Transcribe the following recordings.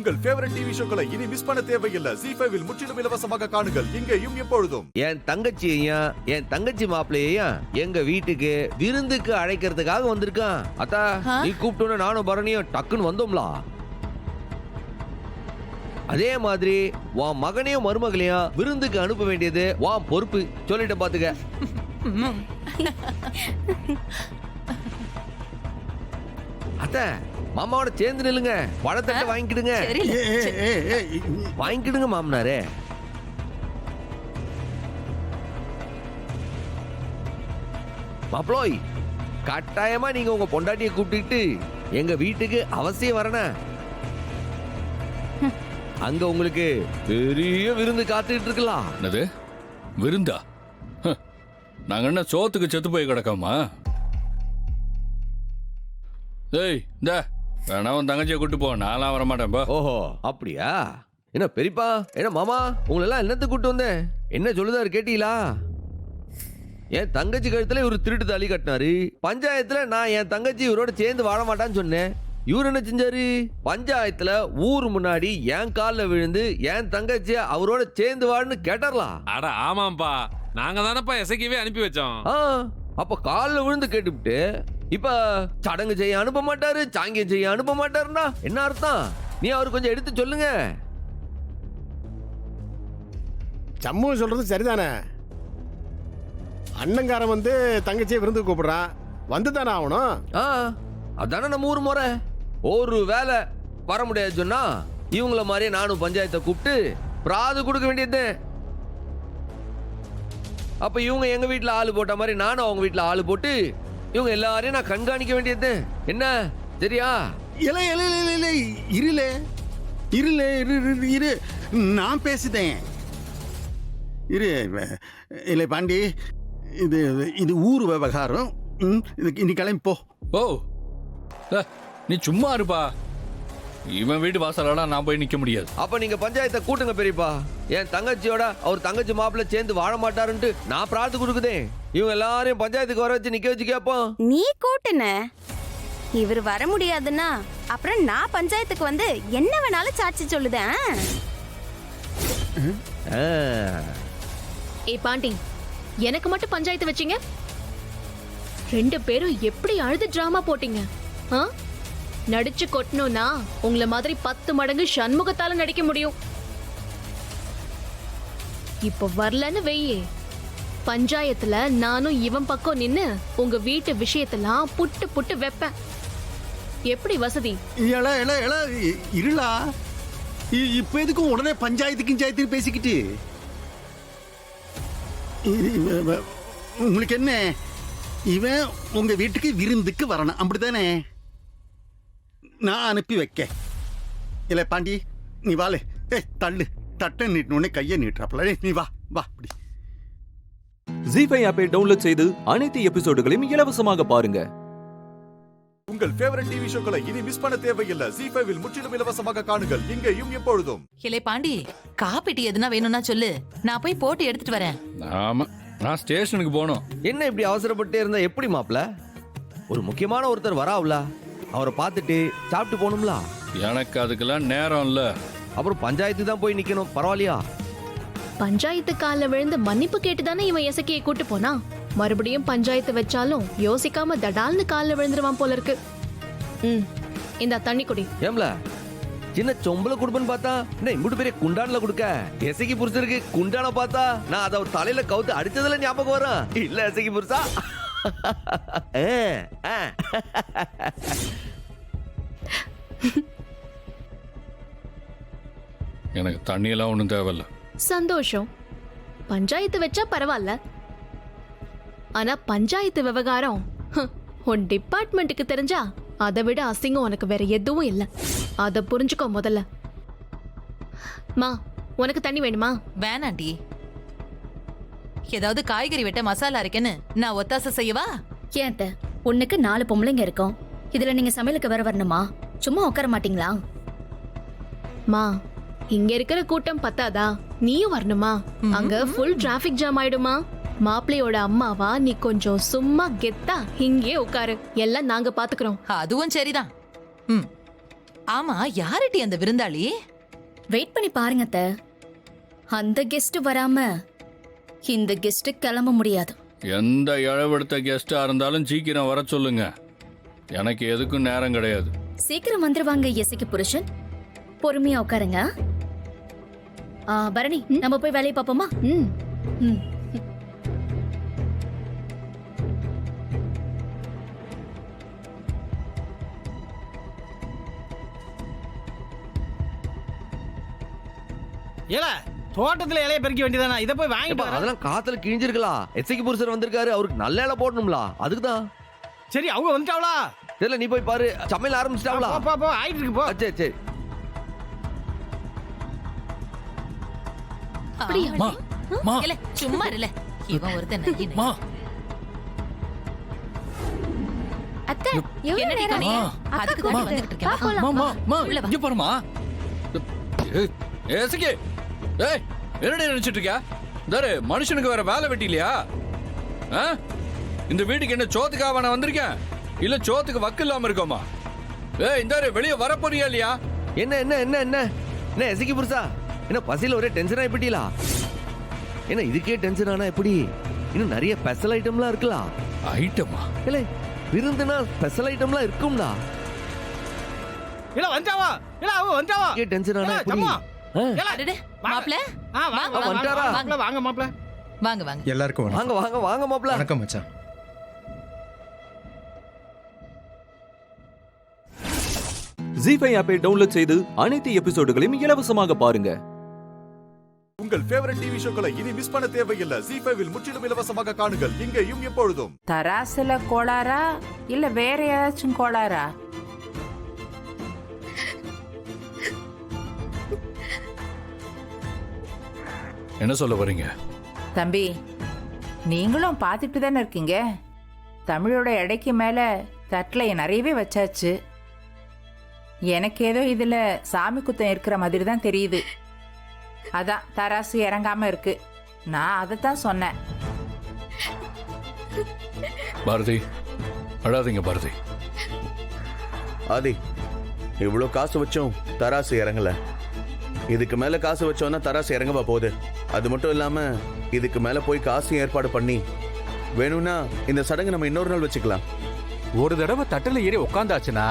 உங்கள் favourite TV ஷோக்களை இனி miss பண்ண தேவையில்லை. ZEE5 இல் முற்றிலும் இலவசமாக காணுங்கள், இங்கேயும் எப்பொழுதும். என் தங்கச்சியையும் என் தங்கச்சி மாப்பிள்ளையையும் எங்க வீட்டுக்கு விருந்துக்கு அழைக்கிறதுக்காக வந்திருக்கான். அத்தா நீ கூப்பிட்டோன்னு நானும் பரணியும் டக்குன்னு வந்தோம்லா. அதே மாதிரி உன் மகனையும் மருமகளையும் விருந்துக்கு அனுப்ப வேண்டியது உன் பொறுப்பு. சொல்லிட்டு பாத்துக்க. அத்த மாமாவோட சேர்ந்து நில்லுங்க. பழத்தட்டை வாங்கிக்கிடுங்க. வாங்கிக்கிடுங்க மாமனாரே. மாப்ளோய், கட்டாயமா நீங்க உங்க பொண்டாட்டியை கூப்பிட்டுட்டு எங்க வீட்டுக்கு அவசியம் வரணும். அங்க உங்களுக்கு பெரிய விருந்து காத்துக்கிட்டு இருக்கலாம். என்னது விருந்தா? நாங்க என்ன சோத்துக்கு செத்து போய் கிடக்காமா? ஏய் இந்த வேணா உன் தங்கச்சியை கூட்டு போ, நான்லாம் வர மாட்டேன்பா. ஓஹோ அப்படியா? என்ன பெரியப்பா, என்ன மாமா, உங்களெல்லாம் என்னத்துக்கு கூட்டு வந்தேன்? என்ன சொல்லுதாரு கேட்டீங்களா? என் தங்கச்சி கழுத்துல இவரு திருட்டு தாலி கட்டினாரு. பஞ்சாயத்துல நான் என் தங்கச்சி இவரோட சேர்ந்து வாழ மாட்டான்னு சொன்னேன். இவர் என்ன செஞ்சாரு? பஞ்சாயத்துல ஊர் முன்னாடி என் காலில் விழுந்து என் தங்கச்சி அவரோட சேர்ந்து வாழன்னு கேட்டாரலாம். அட ஆமாம்பா, நாங்க தானப்பா எசைக்கவே அனுப்பி வச்சோம். அப்ப காலில் விழுந்து கேட்டுவிட்டு இப்ப சடங்கு செய்ய அனுப்ப மாட்டாரு, சாங்கியம் செய்ய அனுப்ப மாட்டாருன்னா என்ன அர்த்தம்? நீ அவரு கொஞ்சம் எடுத்து சொல்லுங்க. சம்மு சொல்றது சரிதானே. அண்ணங்காரன் வந்து தங்கச்சியை விருந்து கூப்பிடுறான், வந்து தானே ஆகணும். அதானே நம்ம ஊர் முறை. ஒரு வேலை வர முடியாது சொன்னா இவங்கள மாதிரியே நானும் பஞ்சாயத்தை கூப்பிட்டு பிராது கொடுக்க வேண்டியது. அப்ப இவங்க எங்க வீட்டுல ஆளு போட்ட மாதிரி நானும் அவங்க வீட்டுல ஆளு போட்டு இவங்க எல்லாரையும் நான் கண்காணிக்க வேண்டியது. என்ன சரியா? இலை இலை இலை இலை இருளே இருளே இரு நான் பேசுதேன். இரு இல்லை பாண்டி, இது இது ஊர் விவகாரம். இதுக்கு இனி கிளம்பி போ. ஓ நீ சும்மா இருப்பா. இவன் வீட்டு வாசலடா நான் போய் நிக்க முடியாது. அப்ப நீங்க பஞ்சாயத்தை கூட்டுங்க பெரியப்பா. என் தங்கச்சியோட அவர் தங்கச்சி மாப்பிள்ள சேர்ந்து வாழ மாட்டாருன்ட்டு நான் பிரார்த்து கொடுக்குதேன். இவங்க எல்லாரையும் பஞ்சாயத்துக்கு வர வச்சு நிக்க வச்சு கேட்போம். நீ கூட்டுன இவர் வர முடியாதுன்னா அப்புறம் நான் பஞ்சாயத்துக்கு வந்து என்ன வேணாலும் சாட்சி சொல்லுதேன். ஏய் பாண்டி, எனக்கு மட்டும் பஞ்சாயத்து வச்சீங்க? ரெண்டு பேரும் எப்படி அழுது டிராமா போட்டீங்க? நடிச்சு கொட்டணும்னா உங்களை மாதிரி 10 மடங்கு சண்முகத்தால நடிக்க முடியும். இப்ப வரலன்னு வெய்யே, பஞ்சாயத்துல நானும் இவன் பக்கம் நின்னு உங்க வீட்டு விஷயத்தெல்லாம் புட்டு புட்டு வைப்பேன். எப்படி வசதி? இல இல இல இருளா, இப்ப எதுக்கும் உடனே பஞ்சாயத்துக்கு பேசிக்கிட்டு? உங்களுக்கு என்ன, இவன் உங்க வீட்டுக்கு விருந்துக்கு வரணும் அப்படித்தானே? நான் அனுப்பி வைக்க. இல்லை பாண்டி நீ வாழ. தள்ளு, தட்டை நீட்டினோடனே கையை நீட்டுறாப்ல. நீ வா வா இப்படி. ZEE5 ஆப்பை டவுன்லோட் செய்து அனைத்து எபிசோடுகளையும் இலவசமாக பாருங்க. உங்கள் ஃபேவரட் டிவி ஷோக்களை இனி மிஸ் பண்ண தேவையில்லை. ZEE5 இல் முற்றிலும் இலவசமாக காணுங்கள், இங்கேயும் எப்பொழுதும். இலை பாண்டி, காப்பி டீ எதுனா வேணும்னா சொல்லு, நான் போய் போட்டு எடுத்துட்டு வரேன். ஆமா, நான் ஸ்டேஷனுக்கு போகணும். என்ன இப்படி அவசரப்பட்டே இருந்தா எப்படி மாப்பிள்ள? ஒரு முக்கியமான ஒருத்தர் வராவுல, அவரை பார்த்துட்டு சாப்பிட்டு போகணும்ல. எனக்கு அதுக்கெல்லாம் நேரம் இல்ல. அப்புறம் பஞ்சாயத்து தான் போய் நிக்கணும். பரவாயில்லையா? பஞ்சாயத்து கால விழுந்து மன்னிப்பு கேட்டுதானே இவன் எசக்கியை கூட்டு போனா. மறுபடியும் பஞ்சாயத்து வச்சாலும் யோசிக்காம தடால்னு காலில் விழுந்துருவான் போல இருக்கு. இந்த தண்ணி குடி. ஏம்ல சின்ன சொம்பல குடுப்பன்னு பார்த்தா என்ன இம்புட்டு பெரிய குண்டான்ல குடுக்க? எசக்கி புரிச்சிருக்கு குண்டான பார்த்தா நான் அதை ஒரு தலையில கவுத்து அடிச்சதுல ஞாபகம் வரும். இல்ல எசக்கி புரிசா? எனக்கு தண்ணியெல்லாம் ஒன்றும் தேவையில்ல. சந்தோஷம். பஞ்சாயத்து வச்சா பரவாயில்ல. ஆனா பஞ்சாயத்து விவகாரம் உன் டிபார்ட்மெண்ட்டுக்கு தெரிஞ்சா அதை விட அசிங்கம் உனக்கு வேற எதுவும் இல்லை. அதை புரிஞ்சுக்கோ முதல்ல. மா, உனக்கு தண்ணி வேணுமா? வேணாண்டி, ஏதாவது காய்கறி வெட்ட மசாலா இருக்கேன்னு நான் ஒத்தாசை செய்யவா? ஏன் உன்னுக்கு 4 பொம்பளைங்க இருக்கும், இதுல நீங்க சமையலுக்கு வேற வரணுமா? சும்மா உட்கார மாட்டீங்களா? மா, இங்க இருக்கிற கூட்டம் பத்தாதா? நீயும் வரணுமா? அங்க ஃபுல் டிராபிக் ஜாம் ஆயிடுமா? மாப்பிள்ளையோட அம்மாவா நீ கொஞ்சம் சும்மா கெத்தா இங்கே உட்காரு, எல்லாம் நாங்க பாத்துக்கிறோம். அதுவும் சரிதான். ஆமா, யாரடி அந்த விருந்தாளி? வெயிட் பண்ணி பாருங்க அத்தை. அந்த கெஸ்ட் வராம இந்த கெஸ்ட் கிளம்ப முடியாது. எந்த இழவெடுத்த கெஸ்டா இருந்தாலும் சீக்கிரம் வர சொல்லுங்க. எனக்கு எதுக்கும் நேரம் கிடையாது. சீக்கிரம் வந்துருவாங்க இசைக்கு புருஷன். பொறுமையா உட்காருங்க. பரணி, நம்ம போய் வேலையை பார்ப்போமா? ஏல தோட்டத்துல இலைய பறிக்க வேண்டியதானா? இத போய் வாங்கிட்டு ஏப்பா, வரேன். அதெல்லாம் காத்துல கிழிஞ்சிருக்கலாம். எஸ்ஐக்கு புருஷர் வந்திருக்காரு, அவருக்கு நல்ல இலை போடணும்ல, அதுக்குதான். சரி, அவங்க வந்துட்டாங்களா? தெரியல, நீ போய் பாரு. சமையல் ஆரம்பிச்சிட்டாங்களா? போ போ, ஆயிட்டு இருக்கு போ. சரி சரி. மா, மா, இல்ல, சும்மா இருல. இவன் ஒருத்தன் நையின்னு. மா, அத்தை, என்னடி கனி? அதுக்கு தான் வந்துகிட்டு இருக்கேன். மா, மா, மா, உள்ள வா. இங்க பாருமா. ஏசிக்கு, ஏய், என்னடி நினைச்சிட்டு இருக்கியா? தாரு, மனுஷனுக்கு வேற வேலை வெட்டி இல்லையா? ஆ? இந்த வீட்டுக்கு என்ன சோத்துக்காக நான் வந்திருக்கேன்? இல்ல சோத்துக்கு வக்கு இல்லாம இருக்கோமா? ஏய், இந்தாரு, வெளியே வர போறியா இல்லையா? என்ன என்ன என்ன என்ன என்ன எஸ்ஐக்கு புருஷா, என்ன பசியில ஒரே டென்ஷன் ஆயிப்பட்டீங்களா? என்ன இதுக்கே டென்ஷன் ஆனா எப்படி? இன்னும் நிறைய ஸ்பெஷல் ஐட்டம்லாம் இருக்கலாம். ஐட்டமா? இல்ல, விருந்துனா ஸ்பெஷல் ஐட்டம்லாம் இருக்கும்டா. இல்ல வந்துட்டாவா? இல்ல அவங்க வந்துட்டாவா? இதுக்கே டென்ஷன் ஆனா எப்படி? அடடே, மாப்ள. வாங்க வந்துட்டாரா? மாப்ள, வாங்க மாப்ள. வாங்க வாங்க. எல்லாருக்கும் வாங்க வாங்க வாங்க மாப்ள. வணக்கம் மச்சான். ஜி5 ஆப்பை டவுன்லோட் செய்து அனைத்து எபிசோடுகளையும் இலவசமாக பாருங்க. உங்கள் ஃபேவரட் டிவி ஷோக்களை இனி மிஸ் பண்ண தேவையில்லை. ஜி5ல் முற்றிலும் இலவசமாக காணுங்கள், இங்கேயும் எப்பொழுதும். தராசுல கோளாரா இல்ல வேற ஏதாச்சும் கோளாரா? என்ன சொல்ல வரீங்க? தம்பி, நீங்களும் பார்த்துட்டு தானே இருக்கீங்க. தமிழோட எடைக்கு மேல தட்டில் நிறையவே வச்சாச்சு. எனக்கு ஏதோ இதுல சாமி குத்தம் இருக்கிற மாதிரி தான் தெரியுது. அதான் தராசு இறங்காம இருக்கு. நான் அதைத்தான் சொன்னேன். பாரதி, அழாதீங்க பாரதி. ஆதி, இவ்வளோ காசு வச்சோம் தராசு இறங்கல. இதுக்கு மேல காசு வச்சோம்னா தராசு இறங்கவா போகுது? அது மட்டும் இல்லாம இதுக்கு மேல போய் காசு ஏற்பாடு பண்ணி வேணும்னா இந்த சடங்கு நம்ம இன்னொரு நாள் வச்சுக்கலாம். ஒரு தடவை தட்டில் ஏறி உட்காந்தாச்சுன்னா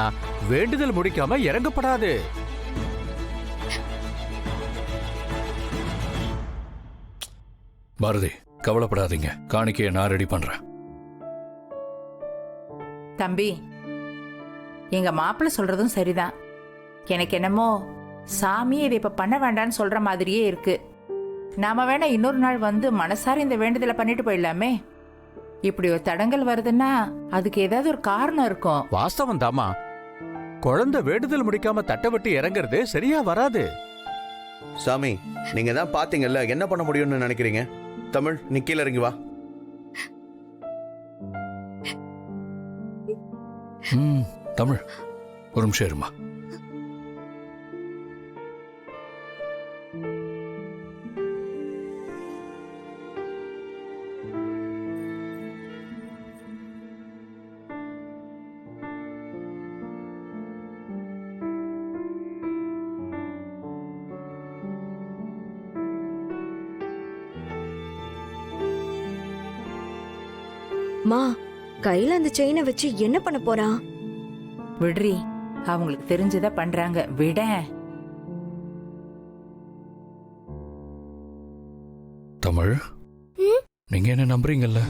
வேண்டுதல் முடிக்காம இறங்கப்படாது. பாரதி, கவலைப்படாதீங்க. காணிக்கையை நான் ரெடி பண்றேன். தம்பி, எங்க மாப்பிள்ளை சொல்றதும் சரிதான். எனக்கு என்னமோ சாமி இதை இப்ப பண்ண வேண்டாம்னு சொல்ற மாதிரியே இருக்கு. நாம வேணா இன்னொரு நாள் வந்து மனசார இந்த வேண்டுதலை பண்ணிட்டு போயிடலாமே. இப்படி ஒரு தடங்கல் வருதுன்னா அதுக்கு ஏதாவது ஒரு காரணம் இருக்கும். வாஸ்தவம் தாமா. குழந்தை வேண்டுதல் முடிக்காம தட்டை விட்டு இறங்குறது சரியா வராது. சாமி, நீங்க தான் பாத்தீங்கல்ல, என்ன பண்ண முடியும்னு நினைக்கிறீங்க? தமிழ், நீ கீழே இறங்கி வா. தமிழ், ஒரு நிமிஷம் இருமா. மா, கையில அந்த செயினை வச்சு என்ன பண்ண போறா? விடுறி, அவங்களுக்கு தெரிஞ்சதை பண்றாங்க, விட. தமிழ், நீங்க என்ன நம்புறீங்கல்ல?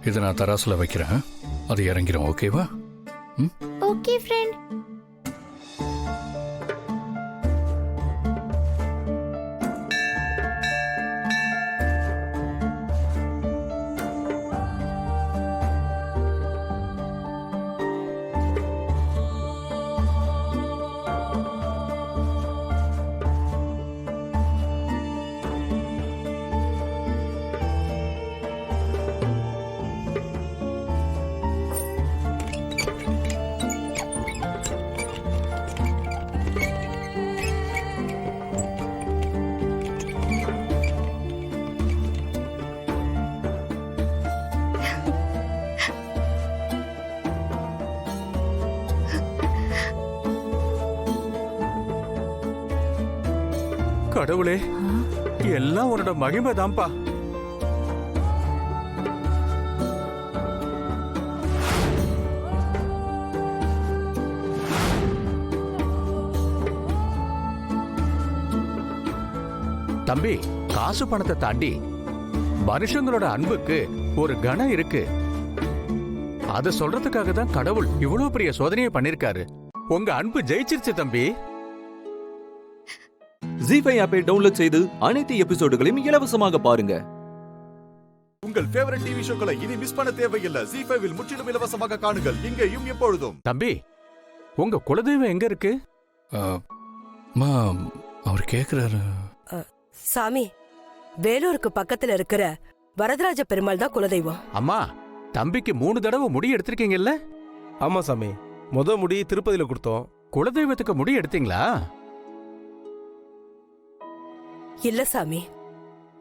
இதை நான் தராசுல வைக்கிறேன், அது இறங்கிரும். ஓகேவா? Okay friend. கடவுளே, எல்லாம் உன்னோட மகிமை தான்ப்பா. தம்பி, காசு பணத்தை தாண்டி மனுஷங்களோட அன்புக்கு ஒரு கணம் இருக்கு. அத சொல்றதுக்காக தான் கடவுள் இவ்வளவு பெரிய சோதனையை பண்ணிருக்காரு. உங்க அன்பு ஜெயிச்சிருச்சு தம்பி. ஜி5 ஆப்பை டவுன்லோட் செய்து அனைத்து எபிசோடுகளையும் இலவசமாக பாருங்க. உங்கள் ஃபேவரட் டிவி ஷோக்களை இனி மிஸ் பண்ண தேவையில்லை. ஜி5ல் முற்றிலும் இலவசமாக காணுங்கள் இங்கேயும் எப்பொழுதும். தம்பி, உங்க குலதெய்வம் எங்க இருக்கு? அவர் கேக்குறாரு. சாமி, வேலூருக்கு பக்கத்துல இருக்கிற வரதராஜ பெருமாள் தான் குலதெய்வம். அம்மா, தம்பிக்கு 3 தடவை முடி எடுத்திருக்கீங்கல்ல? ஆமா சாமி, முடி திருப்பதியில கொடுத்தோம். குலதெய்வத்துக்கு முடி எடுத்தீங்களா? இல்ல சாமி,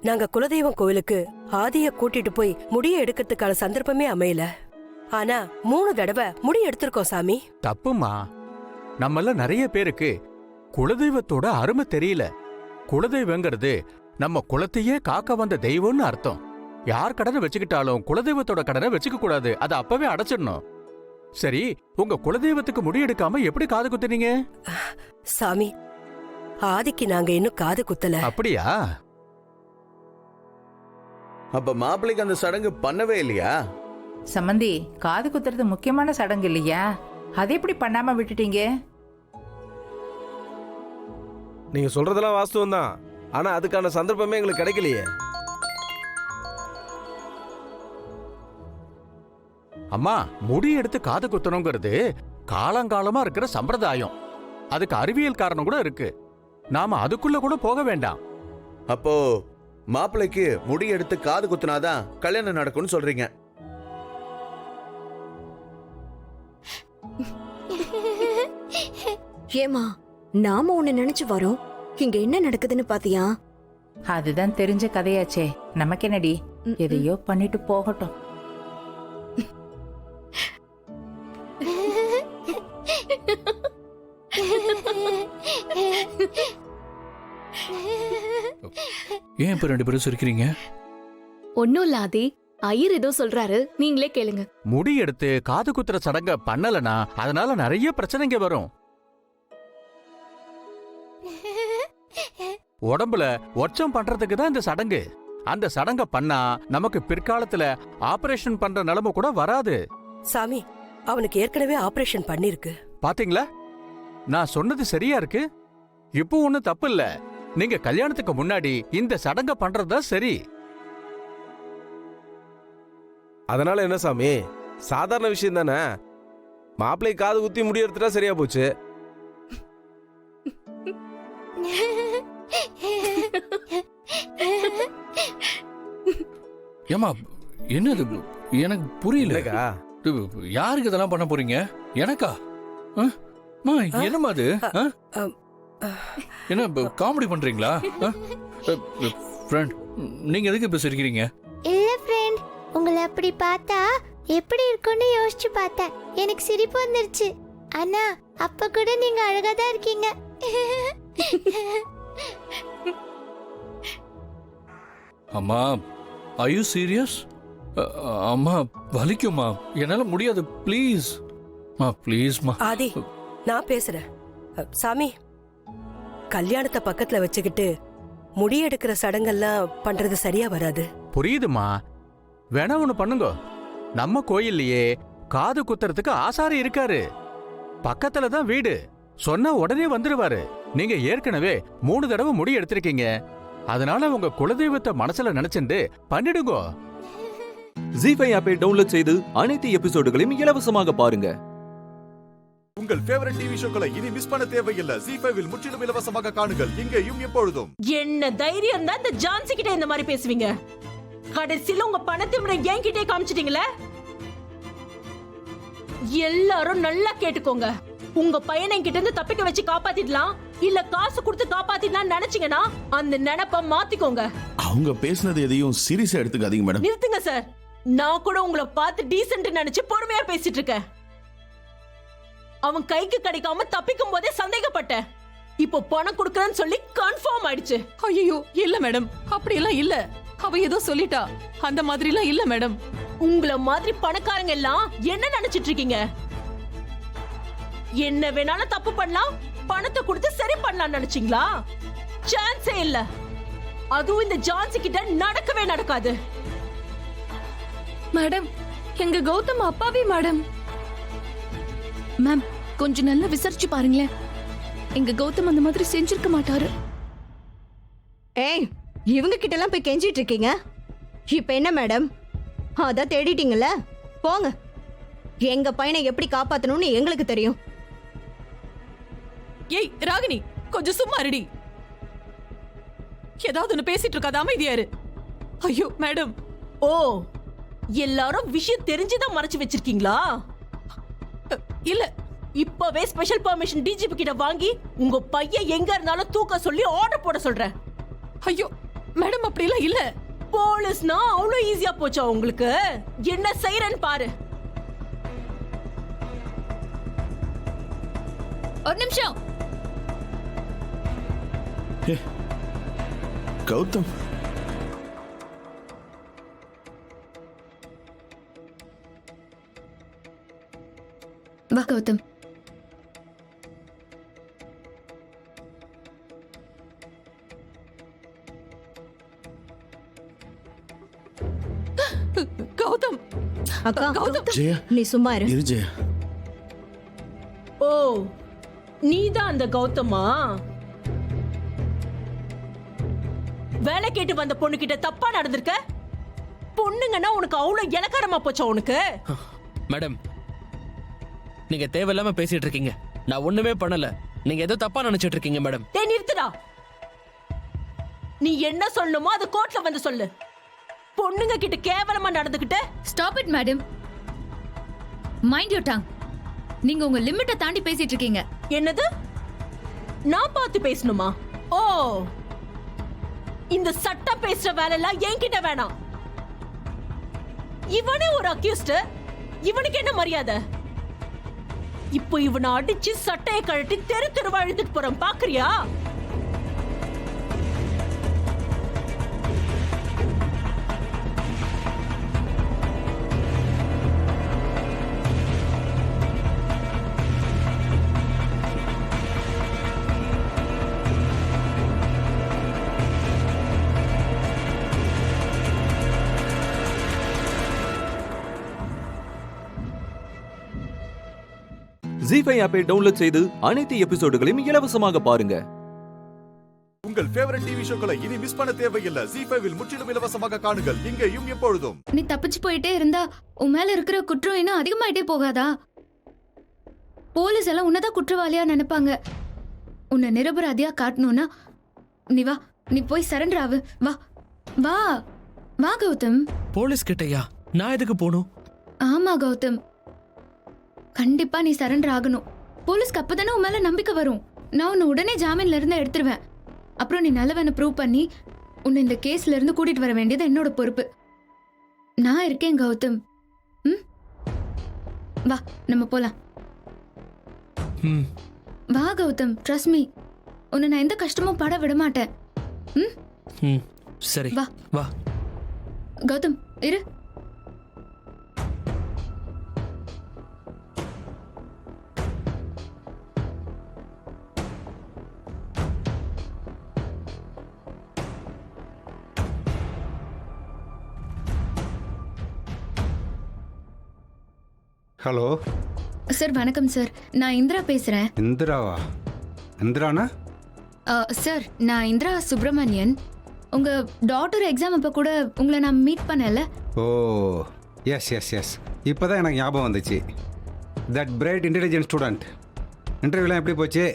நாங்க குலதெய்வம் கோவிலுக்கு ஆதிய கூட்டிட்டு போய் முடிய எடுக்கிறதுக்கான சந்தர்ப்பமே அமையல. ஆனா 3 தடவை முடி எடுத்திருக்கோம் சாமி. தப்புமா, நம்மள நிறைய பேருக்கு குலதெய்வத்தோட அருமை தெரியல. குலதெய்வங்கிறது நம்ம குலத்தையே காக்க வந்த தெய்வம்னு அர்த்தம். யார் கடனை வச்சுக்கிட்டாலும் குலதெய்வத்தோட கடனை வச்சுக்க கூடாது, அதை அப்பவே அடைச்சிடணும். சரி, உங்க குலதெய்வத்துக்கு முடி எடுக்காம எப்படி காது குத்துனீங்க? சாமி, ஆதிக்கு நாங்க இன்னும் காது குத்தல. அப்படியா? அப்ப மாப்பிள்ளைக்கு அந்த சடங்கு பண்ணவே இல்லையா? சம்பந்தி, காது குத்துறது முக்கியமான சடங்கு இல்லையா? அதை எப்படி பண்ணாம விட்டுட்டீங்க? நீங்க சொல்றதெல்லாம் வாஸ்தவம் தான், ஆனா அதுக்கான சந்தர்ப்பமே எங்களுக்கு கிடைக்கலையே. அம்மா, முடி எடுத்து காது குத்தணுங்கிறது காலங்காலமா இருக்கிற சம்பிரதாயம். அதுக்கு அறிவியல் காரணம் கூட இருக்கு. நாம அதுக்குள்ள கூட போக வேண்டாம். அப்போ மாப்பிள்ளைக்கு முடி எடுத்து காது குத்துனாதான் கல்யாணம் நடக்கும்னு சொல்றீங்க? ஏமா, நாம ஒண்ணு நினைச்சு வரோம், இங்க என்ன நடக்குதுன்னு பாத்தியா? அதுதான் தெரிஞ்ச கதையாச்சே, நமக்கு என்னடி, எதையோ பண்ணிட்டு போகட்டும். ஏன் இப்ப 2 பேரும் சிரிக்கிறீங்க? ஒன்னும் இல்ல ஆதி, ஐயர் ஏதோ சொல்றாரு, நீங்களே கேளுங்க. முடி எடுத்து காது குத்துற சடங்க பண்ணலனா அதனால நிறைய பிரச்சனைங்க வரும். உடம்புல ஒச்சம் பண்றதுக்கு தான் இந்த சடங்கு. அந்த சடங்க பண்ணா நமக்கு பிற்காலத்துல ஆபரேஷன் பண்ற நிலைமை கூட வராது. சாமி, அவனுக்கு ஏற்கனவே ஆபரேஷன் பண்ணிருக்கு. பாத்தீங்களா, நான் சொன்னது சரியா இருக்கு. இப்போ ஒண்ணும் தப்பு இல்ல. நீங்க கல்யாணத்துக்கு முன்னாடி இந்த சடங்க பண்றதா சரி. அதனால என்ன சாமி, சாதாரண விஷயம் தானே. மாப்பிள்ளை காது குத்தி முடி எடுத்துட்டா சரியா போச்சு. ஏமா, என்னது எனக்கு புரியல. யாருக்கு இதெல்லாம் பண்ண போறீங்க? எனக்கா? என்னமா அது? என்ன காமெடி பண்றீங்களா? ஃப்ரெண்ட், நீங்க எதுக்கு இப்ப சிரிக்கிறீங்க? இல்ல ஃப்ரெண்ட், உங்களை அப்படி பார்த்தா எப்படி இருக்கும்னு யோசிச்சு பார்த்தேன். எனக்கு சிரிப்பு வந்துருச்சு. ஆனா அப்ப கூட நீங்க அழகா தான் இருக்கீங்க. அம்மா, are you serious? அம்மா, வலிக்குமா? என்னால முடியாது, ப்ளீஸ் ப்ளீஸ்மா. ஆதி, நான் பேசுறேன். சாமி, கல்யாணத்தை பக்கத்துல வச்சுக்கிட்டு முடி எடுக்கிற சடங்கெல்லாம் பண்றது சரியா வராது. புரியுதுமா, வேணா ஒண்ணு பண்ணுங்க. நம்ம கோயில்லயே காது குத்துறதுக்கு ஆசாரி இருக்காரு. பக்கத்துல தான் வீடு. சொன்னா உடனே வந்துருவாரு. நீங்க ஏற்கனவே 3 தடவை முடி எடுத்திருக்கீங்க. அதனால உங்க குலதெய்வத்தை மனசுல நினைச்சுண்டு பண்ணிடுங்க. ஜி5 ஆப்பை டவுன்லோட் செய்து அனைத்து எபிசோடுகளையும் இலவசமாக பாருங்க. உங்கள் ஃபேவரட் டிவி ஷோக்களை இனி மிஸ் பண்ண தேவையில்லை. ஜி5ல் முற்றிலும் இலவசமாக காணுங்கள் இங்கேயும் எப்பொழுதும். என்ன தைரியம் தான் இந்த ஜான்சி கிட்ட இந்த மாதிரி பேசுவீங்க? கடைசியில உங்க பணத்தை என்கிட்டே காமிச்சிட்டீங்களே. எல்லாரும் நல்லா கேட்டுக்கோங்க. உங்க பையனை கிட்ட இருந்து தப்பிக்க வச்சு காப்பாத்திடலாம், இல்ல காசு கொடுத்து காப்பாத்திடலாம் நினைச்சீங்கன்னா அந்த நினைப்ப மாத்திக்கோங்க. அவங்க பேசினது எதையும் சீரியஸா எடுத்துக்காதீங்க மேடம். நிறுத்துங்க சார். நான் கூட உங்களை பார்த்து டீசென்ட் நினைச்சு பொறுமையா பேசிட்டு இருக்கேன். அவன் கைக்கு கிடைக்காம தப்பிக்கும் போதே சந்தேகப்பட்டேன். இப்போ பணம் கொடுக்கறேன்னு சொல்லி கன்ஃபார்ம் ஆயிடுச்சு. ஐயோ இல்ல மேடம், அப்படி எல்லாம் இல்ல. அவ ஏதோ சொல்லிட்டா. அந்த மாதிரி எல்லாம் இல்ல மேடம். உங்கள மாதிரி பணக்காரங்க எல்லாம் என்ன நினைச்சிட்டு இருக்கீங்க? என்ன வேணாலும் தப்பு பண்ணலாம், பணத்தை கொடுத்து சரி பண்ணலாம் நினைச்சீங்களா? சான்ஸே இல்ல. அதுவும் இந்த ஜான்சி கிட்ட நடக்கவே நடக்காது. மேடம், எங்க கௌதம் அப்பாவே மேடம். மேம், கொஞ்சம் நல்லா விசாரிச்சு பாருங்களேன். எங்க கௌதம் அந்த மாதிரி செஞ்சிருக்க மாட்டாரு. ஏய், இவங்க கிட்ட எல்லாம் போய் கெஞ்சிட்டு இருக்கீங்க. இப்ப என்ன மேடம், அதான் தேடிட்டீங்கல்ல, போங்க. எங்க பையனை எப்படி காப்பாத்தணும்னு எங்களுக்கு தெரியும். ஏய் ராகினி, கொஞ்சம் சும்மா இருடி. ஏதாவது ஒண்ணு பேசிட்டு இருக்காத, அமைதியா இரு. ஐயோ மேடம். ஓ, எல்லாரும் விஷயம் தெரிஞ்சுதான் மறைச்சு வச்சிருக்கீங்களா? இல்ல, இப்பவே ஸ்பெஷல் பெர்மிஷன் டிஜிபி கிட்ட வாங்கி உங்க பையன் எங்க இருந்தாலும் தூக்க சொல்லி ஆர்டர் போட சொல்றேன். ஐயோ மேடம், அப்படி எல்லாம் இல்ல. போலீஸ்னா அவ்வளவு ஈஸியா போச்சா உங்களுக்கு? என்ன செய்யறேன்னு பாரு. ஒரு நிமிஷம். கௌதம், வா கௌதம். கௌதம், அக்கா, கௌதம். ஜெயா, நீ சும்மா இரு. இரு ஜெயா. ஓ, நீதான் அந்த கௌதமா? வேலை கேட்டு வந்த பொண்ணு கிட்ட தப்பா நடந்திருக்க? பொண்ணுங்கன்னா உனக்கு அவ்வளவு இலக்காரமா போச்சா உனக்கு? மேடம், நீங்க தேவையில்லாம பேசிட்டு இருக்கீங்க. நான் ஒண்ணுமே பண்ணல. நீங்க ஏதோ தப்பா நினைச்சிட்டு இருக்கீங்க மேடம். டேய் நிறுத்துடா. நீ என்ன சொல்லணுமோ அது கோர்ட்ல வந்து சொல்லு. பொண்ணுங்க கிட்ட கேவலமா நடந்துக்கிட்ட. Stop it madam. Mind your tongue. நீங்க உங்க லிமிட்டை தாண்டி பேசிட்டு இருக்கீங்க. என்னது? நான் பார்த்து பேசணுமா? ஓ, இந்த சட்டம் பேசுற வேலை எல்லாம் என்கிட்ட வேணாம். இவனே ஒரு அக்யூஸ்ட், இவனுக்கு என்ன மரியாதை? இப்போ இவனை அடிச்சு சட்டையை கழட்டி தெரு தெருவா இழுத்துட்டு போறேன், பாக்குறியா? ஜீஃபை ஆப்பை டவுன்லோட் செய்து அனைத்து எபிசோடுகளையும் இலவசமாக பாருங்க. உங்கள் ஃபேவரட் டிவி ஷோக்களை இனி மிஸ் பண்ண தேவையில்லை. ஜீஃபைவில் முற்றிலும் இலவசமாக காணுங்கள், இங்கேயும் எப்பொழுதும். நீ தப்பிச்சு போயிட்டே இருந்தா உன் மேல இருக்கிற குற்றம் இன்னும் அதிகமாயிட்டே போகாதா? போலீஸ் எல்லாம் உன்னதான் குற்றவாளியா நினைப்பாங்க. உன்னை நிரபராதியா காட்டணும்னா நீ வா, நீ போய் சரண்டர் ஆகு. வா வா வா கௌதம். போலீஸ் கிட்டயா? நான் எதுக்கு போகணும்? ஆமா கௌதம், கண்டிப்பா நீ சரண்டர் ஆகணும். போலீஸ்க்கு அப்பதானே உன் மேல நம்பிக்கை வரும். நான் உன்னை உடனே ஜாமீன்ல இருந்து எடுத்துருவேன். அப்புறம் நீ நல்லவனை ப்ரூவ் பண்ணி உன்னை இந்த கேஸ்ல இருந்து கூட்டிட்டு வர வேண்டியது என்னோட பொறுப்பு. நான் இருக்கேன் கௌதம். வா, நம்ம போலாம். வா கௌதம், ட்ரஸ்ட் மீ. உன்னை நான் எந்த கஷ்டமும் பட விட மாட்டேன். சரி, வா வா. கௌதம், இரு. ஹலோ சார், வணக்கம் சார். நான் இந்திரா பேசுறேன். இந்திராவா? இந்திரானா? சார், நான் இந்திரா சுப்பிரமணியன். உங்க டாட்டர் எக்ஸாம் அப்போ கூட உங்களை நான் மீட் பண்ணல. ஓ எஸ் எஸ் எஸ், இப்போ தான் எனக்கு ஞாபகம் வந்துச்சு. That bright intelligent student. இன்டர்வியூலாம் எப்படி போச்சு?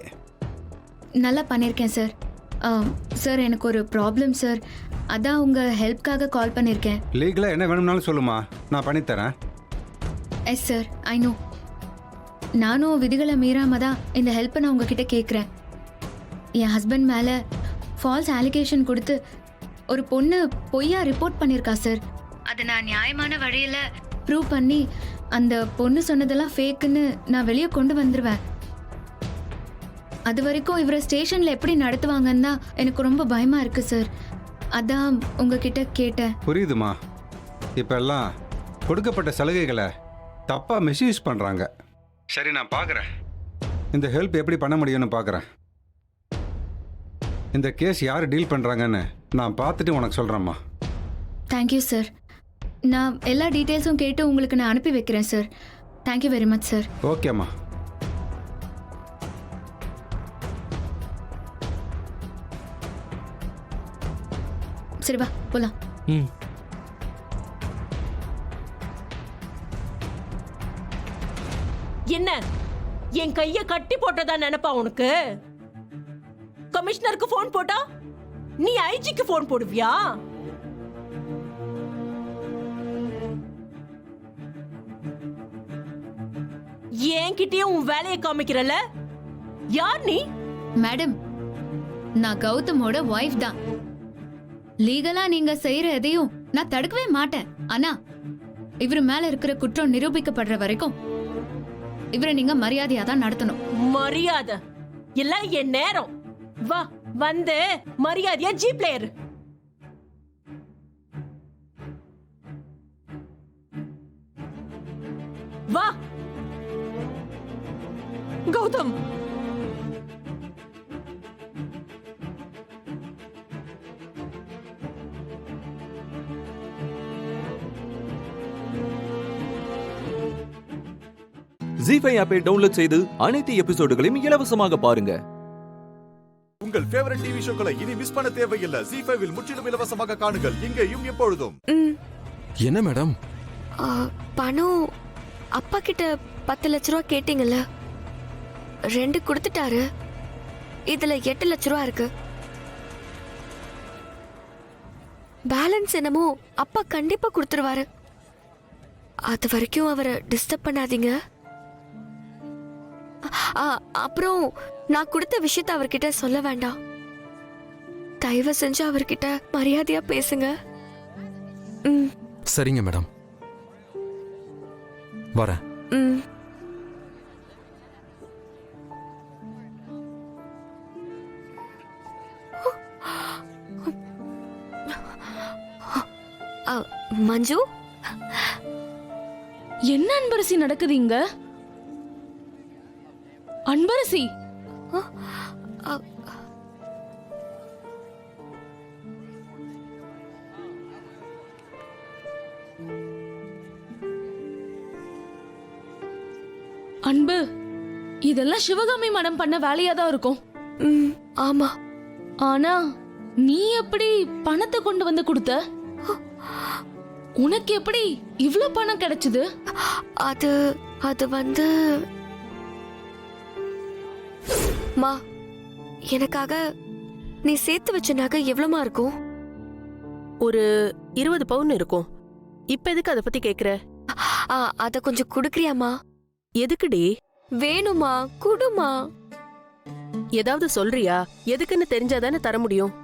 நல்லா பண்ணியிருக்கேன் சார். சார், எனக்கு ஒரு ப்ராப்ளம் சார். அதான் உங்கள் ஹெல்ப்காக கால் பண்ணியிருக்கேன். லீகலாக என்ன வேணும்னாலும் சொல்லுமா, நான் பண்ணித்தரேன். Yes sir, I know. நானும் விதிகளை மீறாம தான் இந்த ஹெல்ப்பை நான் உங்ககிட்ட கேட்குறேன். என் ஹஸ்பண்ட் மேலே ஃபால்ஸ் அலிகேஷன் கொடுத்து ஒரு பொண்ணு பொய்யா ரிப்போர்ட் பண்ணியிருக்கா சார். அதை நான் நியாயமான வழியில் ப்ரூவ் பண்ணி அந்த பொண்ணு சொன்னதெல்லாம் ஃபேக்குன்னு நான் வெளியே கொண்டு வந்துடுவேன். அது வரைக்கும் இவரை ஸ்டேஷன்ல எப்படி நடத்துவாங்கன்னு தான் எனக்கு ரொம்ப பயமா இருக்கு சார். அதான் உங்ககிட்ட கேட்டேன். புரியுதுமா. இப்போ எல்லாம் கொடுக்கப்பட்ட சலுகைகளை தப்பாக மிஸ்யூஸ் பண்ணுறாங்க. சரி, நான் பார்க்குறேன் இந்த ஹெல்ப் எப்படி பண்ண முடியும்னு பார்க்குறேன். இந்த கேஸ் யார் டீல் பண்ணுறாங்கன்னு நான் பார்த்துட்டு உனக்கு சொல்கிறேம்மா. Thank you sir. நான் எல்லா டீட்டெயில்ஸும் கேட்டு உங்களுக்கு நான் அனுப்பி வைக்கிறேன் sir. Thank you very much sir. ஓகேம்மா. சரி, வா போலாம். என்ன என் கைய கட்டி போட்டதா நினைப்பா உனக்கு? கமிஷனருக்கு போன் போட்டா நீ ஐஜிக்கு போன் போடுவியா? என்கிட்டயே உன் வேலையை காமிக்கிறல. யார் நீ? மேடம், நான் கௌதமோட ஒய்ஃப் தான். லீகலா நீங்க செய்யற எதையும் நான் தடுக்கவே மாட்டேன். ஆனா இவரு மேல இருக்கிற குற்றம் நிரூபிக்கப்படுற வரைக்கும் இவரை நீங்க மரியாதையா தான் நடத்தணும். மரியாதை எல்லாம் என் நேரம். வா, வந்து மரியாதையா ஜீப்ல ஏறு. வா கௌதம். ஜீஃபை ஆப்பை டவுன்லோட் செய்து அனைத்து எபிசோடுகளையும் இலவசமாக பாருங்க. உங்கள் ஃபேவரட் டிவி ஷோக்களை இனி மிஸ் பண்ண தேவையில்லை. ஜீஃபைவில் முற்றிலும் இலவசமாக காணுங்கள், இங்கேயும் எப்பொழுதும். என்ன மேடம்? பணம் அப்பா கிட்ட 10 லட்ச ரூபா கேட்டீங்கல்ல, 2 கொடுத்துட்டாரு. இதுல 8 லட்ச ரூபா இருக்கு. பேலன்ஸ் என்னமோ அப்பா கண்டிப்பா கொடுத்துருவாரு. அது வரைக்கும் அவரை டிஸ்டர்ப் பண்ணாதீங்க. அப்புறம் நான் கொடுத்த விஷயத்த அவர்கிட்ட சொல்ல வேண்டாம். தயவு செஞ்சு அவர்கிட்ட மரியாதையா பேசுங்க. சரிங்க மேடம், வரேன். மஞ்சு, என்ன அன்பரசி நடக்குது இங்க? அன்பரசி, அன்பு, இதெல்லாம் சிவகாமி மேடம் பண்ண வேலையா தான் இருக்கும். ஆமா. ஆனா நீ எப்படி பணத்தை கொண்டு வந்து கொடுத்த? உனக்கு எப்படி இவ்ளோ பணம் கிடைச்சது? அது வந்து மா, எனக்காக நீ சேர்த்து வச்ச நகை எவ்வளவுமா இருக்கும்? ஒரு 20 பவுன் இருக்கும். இப்ப எதுக்கு அதை பத்தி கேக்குற? அத கொஞ்சம் குடுக்கறியாமா? எதுக்குடி? வேணுமா, குடுமா. ஏதாவது சொல்றியா? எதுக்குன்னு தெரிஞ்சாதானே தர முடியும்.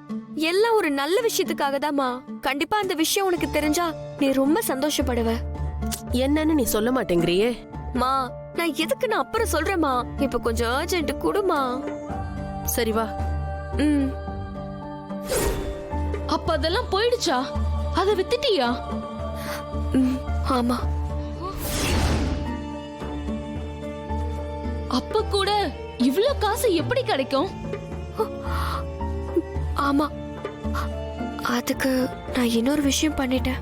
எல்லாம் ஒரு நல்ல விஷயத்துக்காக தான்மா. கண்டிப்பா அந்த விஷயம் உனக்கு தெரிஞ்சா நீ ரொம்ப சந்தோஷப்படுவ. என்னன்னு நீ சொல்ல மாட்டேங்கிறியே. மா, நான் எதுக்கு நான் அப்புறம் சொல்றேமா. இப்ப கொஞ்சம் அர்ஜென்ட், குடுமா. சரி வா. அப்ப அதெல்லாம் போயிடுச்சா? அத வித்துட்டியா? ஆமா. அப்ப கூட இவ்ளோ காசு எப்படி கிடைக்கும்? ஆமா, அதுக்கு நான் இன்னொரு விஷயம் பண்ணிட்டேன்.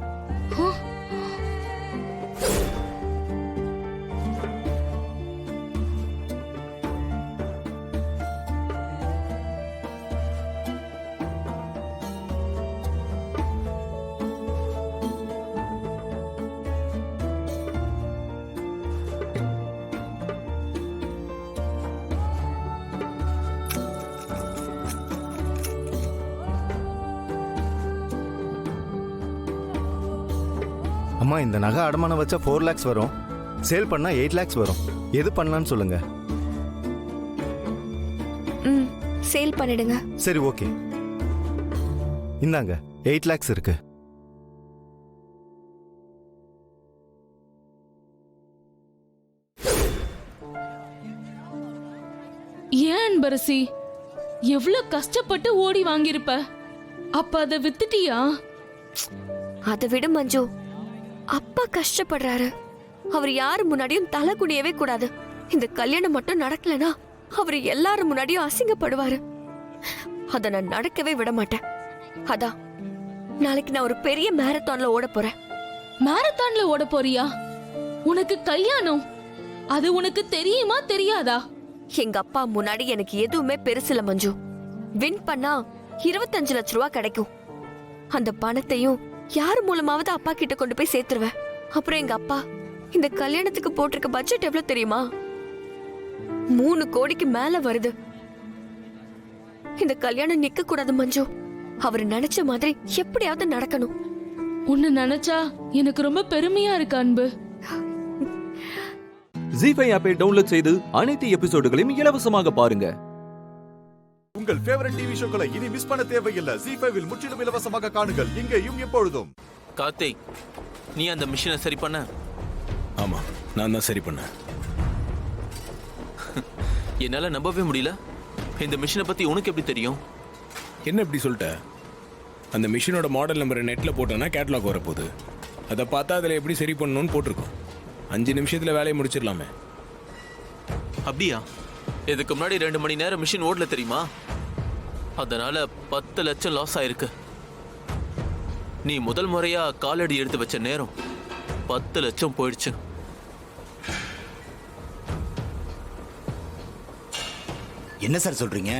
அம்மா, இந்த நகை அடமானம் வச்சா 4 lakhs வரும். சேல் பண்ணா 8 lakhs வரும். எது பண்ணலாம்னு சொல்லுங்க. சேல் பண்ணிடுங்க. சரி, ஓகே. இந்தாங்க 8 lakhs இருக்கு. ஏன் அன்பரசி, எவ்வளவு கஷ்டப்பட்டு ஓடி வாங்கியிருப்ப. அப்ப அதை வித்துட்டியா? அதை விட மஞ்சு, அப்பா கஷ்டப்படுறாரு. அவர் யாரு முன்னாடியும் தலை குனியவே கூடாது. இந்த கல்யாணம் மட்டும் நடக்கலனா அவர் எல்லாரும் முன்னாடியும் அசிங்கப்படுவாரு. அத நான் நடக்கவே விட மாட்டேன். அதான் நாளைக்கு நான் ஒரு பெரிய மேரத்தான்ல ஓட போறேன். மேரத்தான்ல ஓட போறியா? உனக்கு கல்யாணம், அது உனக்கு தெரியுமா தெரியாதா? எங்க அப்பா முன்னாடி எனக்கு எதுவுமே பெருசுல மஞ்சு. வின் பண்ணா 25 லட்சம் ரூபாய் கிடைக்கும். அந்த பணத்தையும் யார் மூலமாவது அப்பா கிட்ட கொண்டு போய் சேர்த்துருவேன். அப்புறம் எங்க அப்பா இந்த கல்யாணத்துக்கு போட்டிருக்க பட்ஜெட் எவ்வளவு தெரியுமா? 3 கோடிக்கு மேல வருது. இந்த கல்யாணம் நிக்க கூடாது மஞ்சு. அவர் நினைச்ச மாதிரி எப்படியாவது நடக்கணும். உன்னை நினைச்சா எனக்கு ரொம்ப பெருமையா இருக்கு அன்பு. ஜீஃபை ஆப்பை டவுன்லோட் செய்து அனைத்து எபிசோடுகளையும் இலவசமாக பாருங்க. உங்கள் ஃபேவரட் டிவி ஷோக்களை இனி மிஸ் பண்ண தேவையில்லை. ஜீஃபைவில் முற்றிலும் இலவசமாக காணுங்கள் இங்கேயும் எப்பொழுதும். கார்த்திக், நீ அந்த மிஷினை சரி பண்ண? ஆமா, நான் தான் சரி பண்ணேன். என்னால நம்பவே முடியல. இந்த மிஷினை பத்தி உனக்கு எப்படி தெரியும்? என்ன இப்படி சொல்லிட்ட? அந்த மிஷினோட மாடல் நம்பர் நெட்டில் போட்டோன்னா கேட்லாக் வரப்போகுது. அதை பார்த்தா அதில் எப்படி சரி பண்ணணும்னு போட்டிருக்கோம். 5 நிமிஷத்தில் வேலையை முடிச்சிடலாமே. அப்படியா? இதுக்கு முன்னாடி 2 மணி நேரம் மிஷின் ஓடல தெரியுமா? அதனால 10 லட்சம் லாஸ் ஆயிருக்கு. நீ முதல் முறையா காலடி எடுத்து வச்ச நேரம் 10 லட்சம் போயிடுச்சு. என்ன சார் சொல்றீங்க?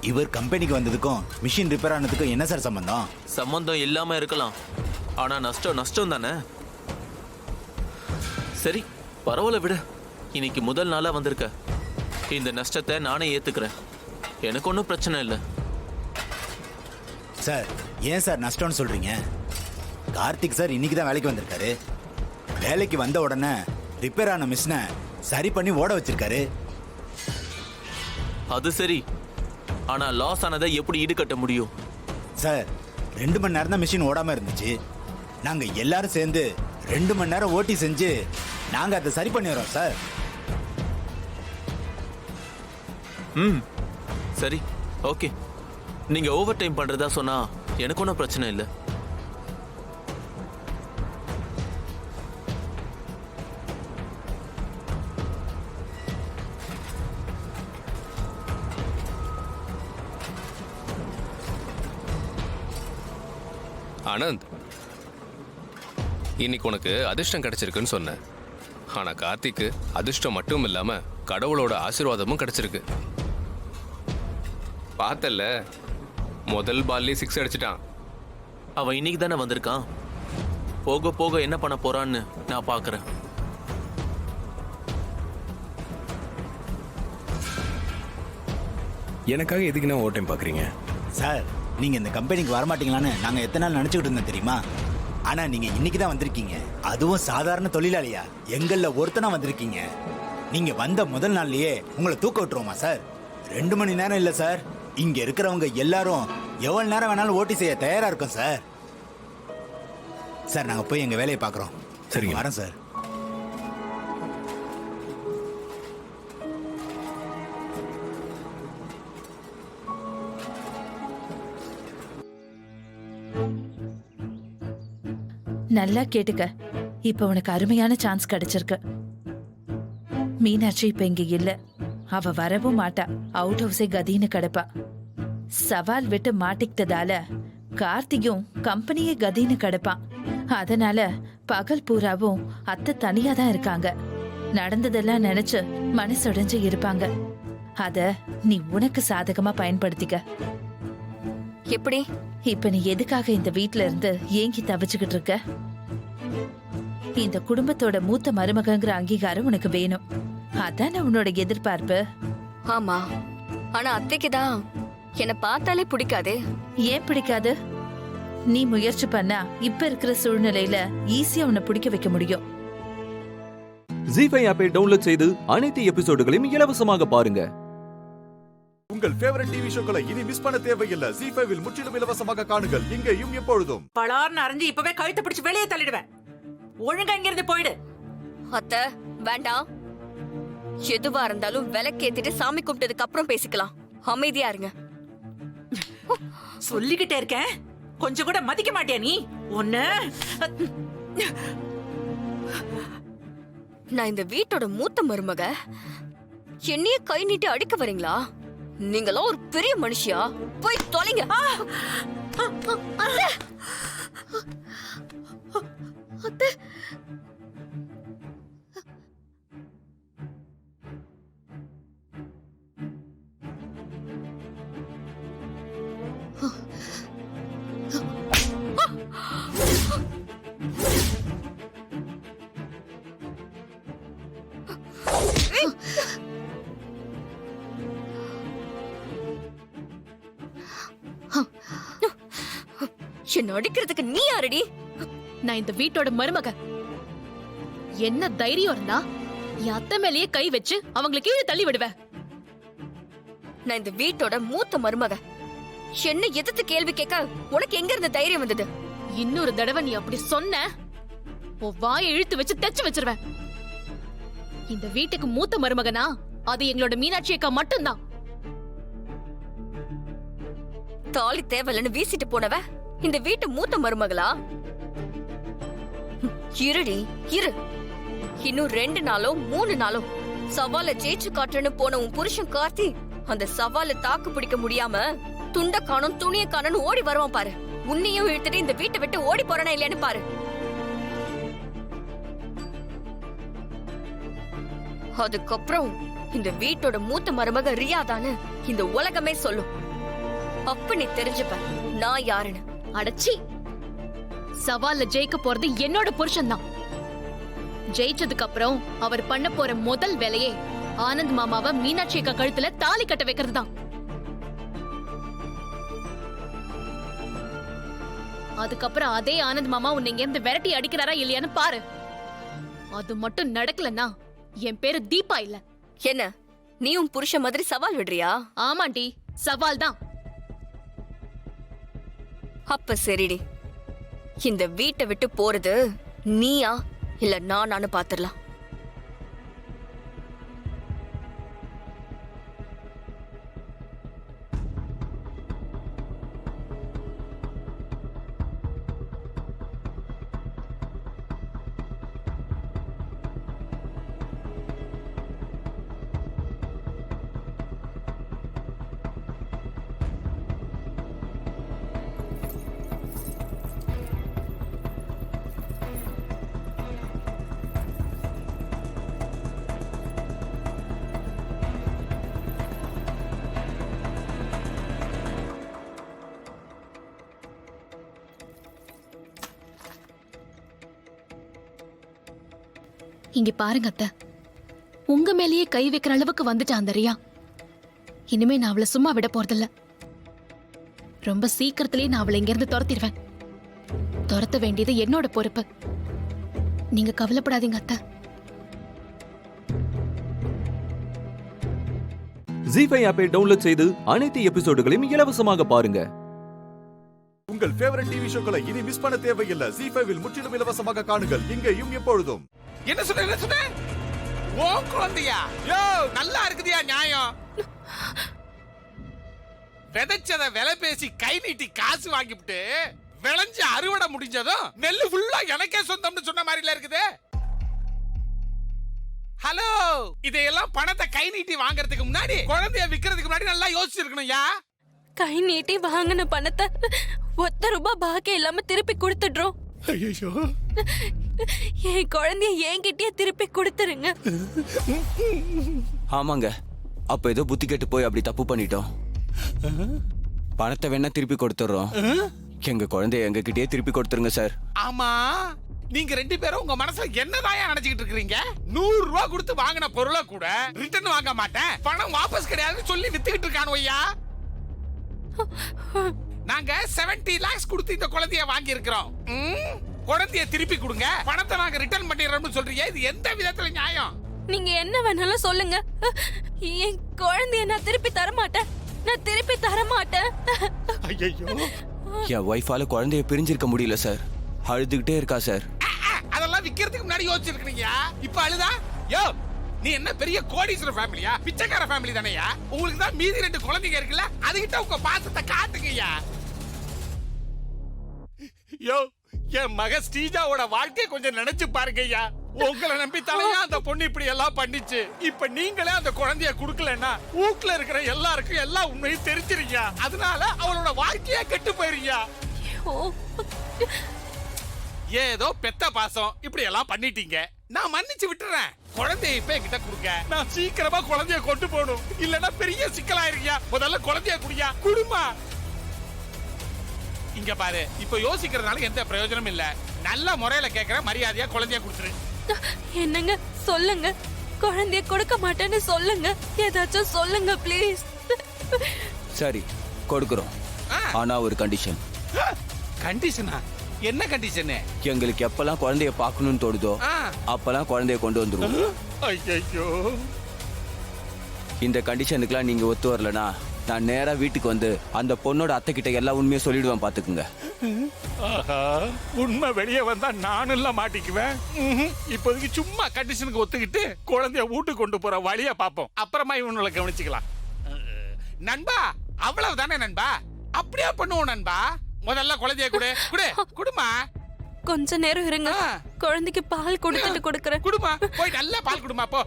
இவர் கம்பெனிக்கு வந்ததுக்கும் மிஷின் ரிப்பேர் ஆனதுக்கும் என்ன சார் சம்பந்தம்? சம்பந்தம் இல்லாம இருக்கலாம், ஆனா நஷ்டம் நஷ்டம் தானே. சரி, பரவாயில்ல விடு. இன்னைக்கு முதல் நாளா வந்திருக்க. இந்த நஷ்டத்தை நானே ஏத்துக்கிறேன். எனக்கு ஒன்றும் பிரச்சனை இல்லை. சார், ஏன் சார் நஷ்டம்னு சொல்றீங்க? கார்த்திக் சார் இன்னைக்கு தான் வேலைக்கு வந்திருக்காரு. வேலைக்கு வந்த உடனே ரிப்பேர் ஆன மிஷினை சரி பண்ணி ஓட வச்சிருக்காரு. அது சரி, ஆனா லாஸ் ஆனதை எப்படி ஈடுகட்ட முடியும்? சார், 2 மணி நேரம் தான் மிஷின் ஓடாம இருந்துச்சு. நாங்க எல்லாரும் சேர்ந்து 2 மணி நேரம் ஓட்டி செஞ்சு நாங்க அதை சரி பண்ணிடுறோம் சார். சரி, ஓகே. நீங்க ஓவர் டைம் பண்றதா சொன்னா எனக்கு ஒன்றும் பிரச்சனை இல்லை. ஆனந்த், இன்னைக்கு உனக்கு அதிர்ஷ்டம் கிடைச்சிருக்குன்னு சொன்ன. ஆனா கார்த்திக்கு அதிர்ஷ்டம் மட்டும் இல்லாம கடவுளோட ஆசீர்வாதமும் கிடைச்சிருக்கு. பார்த்தல, முதல் பால்லே 6 அடிச்சிட்டான். அவன் இன்னைக்கு தானே வந்திருக்கான். போக போக என்ன பண்ண போறான்னு நான் பாக்குறேன். எனக்காக எதுக்குன்னா ஓவர் டைம் பார்க்குறீங்க? சார், நீங்க இந்த கம்பெனிக்கு வரமாட்டீங்களான்னு நாங்க எத்தனை நாள் நினைச்சுக்கிட்டு இருந்தோம் தெரியுமா? ஆனா நீங்க இன்னைக்கு தான் வந்திருக்கீங்க. அதுவும் சாதாரண தொழிலாளியா எங்கள்ல ஒருத்தனா வந்திருக்கீங்க. நீங்க வந்த முதல் நாள்லயே உங்களை தூக்க விட்டுருவோமா சார்? 2 மணி நேரம் இல்ல சார், இங்க இருக்கிறவங்க எல்லாரும் எவ்வளவு நேரம் வேணாலும் ஓட்டி செய்ய தயாரா இருக்கும் சார். சார், நாங்க போய் எங்க வேலையை பாக்குறோம். சரிங்க, வரேன் சார். நல்லா கேட்டுக்க. இப்ப உனக்கு அருமையான சான்ஸ் கிடைச்சிருக்கு. மீனாட்சி இப்ப இங்க இல்ல. அவ வரவும் மாட்டா. அவுட் ஹவுஸே கதின்னு கிடப்பா. சவால் விட்டு மாட்டிக்கிட்டதால கார்த்திகும் கம்பெனியே கதின்னு கிடப்பான். அதனால பகல் பூராவும் அத்தை தனியா தான் இருக்காங்க. நடந்ததெல்லாம் நினைச்சு மனசுடைஞ்சு இருப்பாங்க. அத நீ உனக்கு சாதகமா பயன்படுத்திக்க. எப்படி? இப்ப நீ எதுக்காக இந்த வீட்ல இருந்து ஏங்கி தவிச்சுக்கிட்டு இருக்க? இந்த குடும்பத்தோட மூத்த மருமகங்கிற அங்கீகாரம் உனக்கு வேணும். அதான உன்னோட எதிர்பார்ப்பு. ஆமா, ஆனா அத்தைக்கு தான் என்ன பார்த்தாலே பிடிக்காதே. ஏன் பிடிக்காது? நீ முயற்சி பண்ணா இப்ப இருக்கிற சூழ்நிலையில ஈஸியா உன்னை பிடிக்க வைக்க முடியும். ஜீஃபை ஆப்பை டவுன்லோட் செய்து அனைத்து எபிசோடுகளையும் இலவசமாக பாருங்க. உங்கள் ஃபேவரட் டிவி ஷோக்களை இனி மிஸ் பண்ண தேவையில்லை. ஜீஃபைவில் முற்றிலும் இலவசமாக காணுங்கள் இங்கேயும் எப்பொழுதும். பலார்னு அரைஞ்சு இப்பவே கழுத்தை பிடிச்சு வெளியே தள்ளிடுவேன். ஒழுங்கா இங்கிருந்து போயிடு. அத்தை, வேண்டாம். எதுவா இருந்தாலும் விளக்கேத்திட்டு சாமி கும்பிட்டதுக்கு அப்புறம் பேசிக்கலாம். அமைதியா இருங்க. சொல்லிக்கிட்டே இருக்கேன், கொஞ்சம் கூட மதிக்க மாட்டியா நீ? ஒண்ணு நான் இந்த வீட்டோட மூத்த மருமக, என்னையே கை நீட்டி அடிக்க வரீங்களா? நீங்களாம் ஒரு பெரிய மனுஷியா? போய் தொலைங்க. அத்தை, என்ன அடிக்கிறதுக்கு நீ யாரடி? நான் இந்த வீட்டோட மருமக. என்ன தைரியம் இருந்தா என் அத்தை மேலேயே கை வச்சு அவங்களை கீழே தள்ளி விடுவேன். நான் இந்த வீட்டோட மூத்த மருமக. என்ன எதிர்த்து கேள்வி கேட்க உனக்கு எங்க இருந்த தைரியம் வந்தது? இன்னொரு தடவை நீ அப்படி சொன்ன, உன் வாயை இழுத்து வச்சு தச்சு வச்சிருவேன். இந்த வீட்டுக்கு மூத்த மருமகனா அது எங்களோட மீனாட்சி அக்கா மட்டும்தான். தாலி தேவலன்னு வீசிட்டு போனவ இந்த வீட்டு மூத்த மருமகளா? இருடி இரு. இன்னும் 2 நாளோ 3 நாளோ சவால ஜெயிச்சு காட்டுன்னு போன உன் புருஷன் கார்த்தி அந்த சவால தாக்கு பிடிக்க முடியாம துண்ட காணும் துணிய காணும் ஓடி வருவான் பாரு. உன்னையும் இழுத்துட்டு இந்த வீட்டை விட்டு ஓடி போறானா இல்லையான்னு பாரு. அதுக்கப்புறம் இந்த வீட்டோட மூத்த மருமக ரியாதான்னு இந்த உலகமே சொல்லும். அப்ப நீ தெரிஞ்சுப்ப நான் யாருன்னு. அடச்சி, சவால்ல ஜெயிக்க போறது என்னோட புருஷன் தான். ஜெயிச்சதுக்கு அப்புறம் அவர் பண்ண போற முதல் வேலையே ஆனந்த் மாமாவை மீனாட்சி அக்கா கழுத்துல தாலி கட்ட வைக்கிறது தான். அதுக்கப்புறம் அதே ஆனந்த் மாமா உன்னை இங்க இருந்து விரட்டி அடிக்கிறாரா இல்லையான்னு பாரு. அது மட்டும் நடக்கலன்னா என் பேரு தீபா இல்ல. என்ன நீ உன் புருஷன் மாதிரி சவால் விடுறியா? ஆமாண்டி, சவால் தான். அப்ப சரிடி, இந்த வீட்டை விட்டு போறது நீயா இல்ல நானான்னு பாத்துடலாம். இங்க பாருங்க அத்தை, உங்க மேலேயே கை வைக்கிற அளவுக்கு வந்துட்டான் அந்த ரியா. இனிமே நான் அவளை சும்மா விட போறதில்ல. ரொம்ப சீக்கிரத்திலேயே நான் அவளை இங்க இருந்து துரத்திடுவேன். துரத்த வேண்டியது என்னோட பொறுப்பு. நீங்க கவலைப்படாதீங்க அத்தை. ஜீ5 ஆப்பை டவுன்லோட் செய்து அனைத்து எபிசோடுகளையும் இலவசமாக பாருங்க. உங்கள் ஃபேவரட் டிவி ஷோக்களை இனி மிஸ் பண்ண தேவையில்லை. ஜீ5 முற்றிலும் இலவசமாக காணுங்கள், இங்கேயும் எப்பொழுதும். என்ன சொன்ன? ஓ குழந்தையா? யோ நல்லா இருக்குதியா நியாயம். விதைச்சத விலை பேசி கை நீட்டி காசு வாங்கிவிட்டு விளைஞ்ச அறுவடை முடிஞ்சதும் நெல்லு ஃபுல்லா எனக்கே சொந்தம்னு சொன்ன மாதிரில இருக்குது. ஹலோ, இதையெல்லாம் பணத்தை கை நீட்டி வாங்குறதுக்கு முன்னாடி, குழந்தைய விக்கிறதுக்கு முன்னாடி நல்லா யோசிச்சிருக்கணும்யா. கை நீட்டி வாங்கின பணத்தை ₹1 பாக்கி இல்லாம திருப்பி கொடுத்துடுறோம். ஐயோ, என் குழந்தைய என்கிட்டயே திருப்பி கொடுத்துருங்க. ஆமாங்க, அப்ப ஏதோ புத்தி கெட்டு போய் அப்படி தப்பு பண்ணிட்டோம். பணத்தை வேணா திருப்பி கொடுத்துறோம். எங்க குழந்தைய எங்க கிட்டயே திருப்பி கொடுத்துருங்க சார். ஆமா, நீங்க 2 பேரும் உங்க மனசுல என்னதாயா நினைச்சிட்டு இருக்கீங்க? ₹100 கொடுத்து வாங்கின பொருளை கூட ரிட்டர்ன் வாங்க மாட்டேன், பணம் வாபஸ் கிடையாதுன்னு சொல்லி வித்துக்கிட்டு இருக்கானு ஐயா. நாங்க 70 lakhs கொடுத்து இந்த குழந்தைய வாங்கி இருக்கிறோம். குழந்தைய திருப்பி கொடுங்க, பணத்தை நாங்க ரிட்டர்ன் பண்ணிடுறோம்னு சொல்றீங்க. இது எந்த விதத்துல நியாயம்? நீங்க என்ன வேணாலும் சொல்லுங்க, என் குழந்தைய நான் திருப்பி தர மாட்டேன். நான் திருப்பி தர மாட்டேன். ஐயோ, என் ஒய்ஃபால குழந்தைய பிரிஞ்சிருக்க முடியல சார். அழுதுகிட்டே இருக்கா சார். அதெல்லாம் விக்கிறதுக்கு முன்னாடி யோசிச்சிருக்கீங்க. இப்ப அழுதா? யோ, நீ என்ன பெரிய கோடீஸ்வர ஃபேமிலியா? பிச்சைக்கார ஃபேமிலி தானேயா? உங்களுக்கு தான் மீதி 2 குழந்தைங்க இருக்குல்ல, அதுகிட்ட உங்க பாசத்தை காட்டுங்கய்யா. யோ, என் மக ஸ்ரீஜாவோட வாழ்க்கை கொஞ்சம் நினைச்சு பாருங்கய்யா. உங்களை நம்பி தலையா அந்த பொண்ணு இப்படி எல்லாம் பண்ணிச்சு. இப்ப நீங்களே அந்த குழந்தைய குடுக்கலன்னா ஊர்ல இருக்கிற எல்லாருக்கும் எல்லா உண்மையும் தெரிஞ்சிருங்க. அதனால அவளோட வாழ்க்கையா கெட்டு போயிருங்க. ஏதோ பெத்த பாசம் இப்படி எல்லாம் பண்ணிட்டீங்க, நான் மன்னிச்சு விட்டுறேன். குழந்தைய இப்ப என்கிட்ட கொடுங்க, நான் சீக்கிரமா குழந்தைய கொண்டு போகணும். இல்லன்னா பெரிய சிக்கலாயிருக்கியா. முதல்ல குழந்தைய குடியா, குடுமா. இங்க பாரு, இப்ப யோசிக்கிறதுனால எந்த பிரயோஜனம் இல்ல. நல்ல முறையில கேக்குற, மரியாதையா குழந்தைய கொடுத்துரு. என்னங்க சொல்லுங்க, குழந்தைய கொடுக்க மாட்டேன்னு சொல்லுங்க, ஏதாச்சும் சொல்லுங்க ப்ளீஸ். சரி கொடுக்குறோம், ஆனா ஒரு கண்டிஷன். கண்டிஷனா? என்ன கண்டிஷன்? எங்களுக்கு எப்பெல்லாம் குழந்தைய பார்க்கணும்னு தோடுதோ அப்பெல்லாம் குழந்தைய கொண்டு வந்துருவோம். ஐயோ, இந்த கண்டிஷனுக்குலாம் நீங்க ஒத்து வரலனா நான் நேரா வீட்டுக்கு வந்து அந்த பொண்ணோட அத்தை கிட்ட எல்லா உண்மையும் சொல்லிடுவேன், பாத்துக்குங்க. உண்மை வெளியே வந்தா நானும் எல்லாம் மாட்டிக்குவேன். இப்போதைக்கு சும்மா கண்டிஷனுக்கு ஒத்துக்கிட்டு குழந்தைய வீட்டுக்கு கொண்டு போற வழியா பாப்போம், அப்புறமா இவனுங்களை கவனிச்சுக்கலாம். நண்பா, அவ்வளவுதானே நண்பா? அப்படியே பண்ணுவோம் நண்பா. முதல்ல குழந்தைய குடுமா. கொஞ்ச நேரம் இருங்க, குழந்தைக்கு பால் கொடுத்துட்டு கொடுக்கறேன். குடுமா, போய் நல்லா பால் குடுமா போ.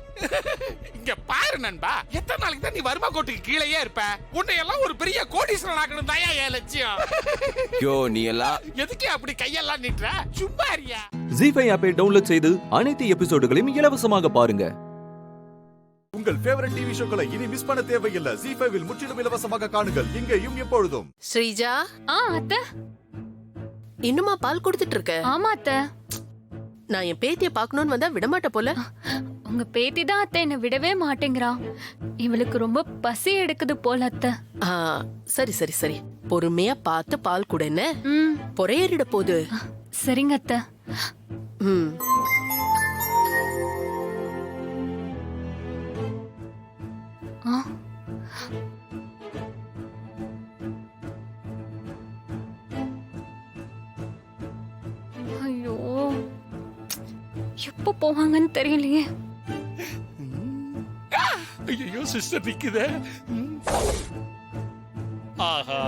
இங்க பாரு நண்பா, எத்தனை நாளைக்கு தான் நீ வறுமை கோட்டுக்கு கீழேயே இருப்ப? உன்னை எல்லாம் ஒரு பெரிய கோடீஸ்வரன் ஆக்கணும் தாயா என் லட்சியம். யோ, நீ எல்லாம் எதுக்கு அப்படி கையெல்லாம் நீட்டுற? சும்மா இருயா. ஜீ5 ஆப்பை டவுன்லோட் செய்து அனைத்து எபிசோடுகளையும் இலவசமாக பாருங்க. உங்கள் ஃபேவரட் டிவி ஷோக்களை இனி மிஸ் பண்ண தேவையில்லை. ஜீ5 முற்றிலும் இலவசமாக காணுங்கள், இங்கேயும் எப்பொழுதும். ஸ்ரீஜா. அத்தை, இன்னுமா பால் கொடுத்துட்டு இருக்க? ஆமா அத்தை. நான் என் பேத்திய பாக்கணும்னு வந்தா விடமாட்ட போல. உங்க பேத்தி தான் அத்தை என்ன விடவே மாட்டேங்கிறா. இவளுக்கு ரொம்ப பசி எடுக்குது போல அத்தை. சரி சரி சரி, பொறுமையா பார்த்து பால் கூட. என்ன பொறையேறிட போகுது. சரிங்க அத்தை. ஐயோ, எப்ப போவாங்கன்னு தெரியலையே. ஐயோ, சிஸ்டர் நிக்குதே. ஆஹா,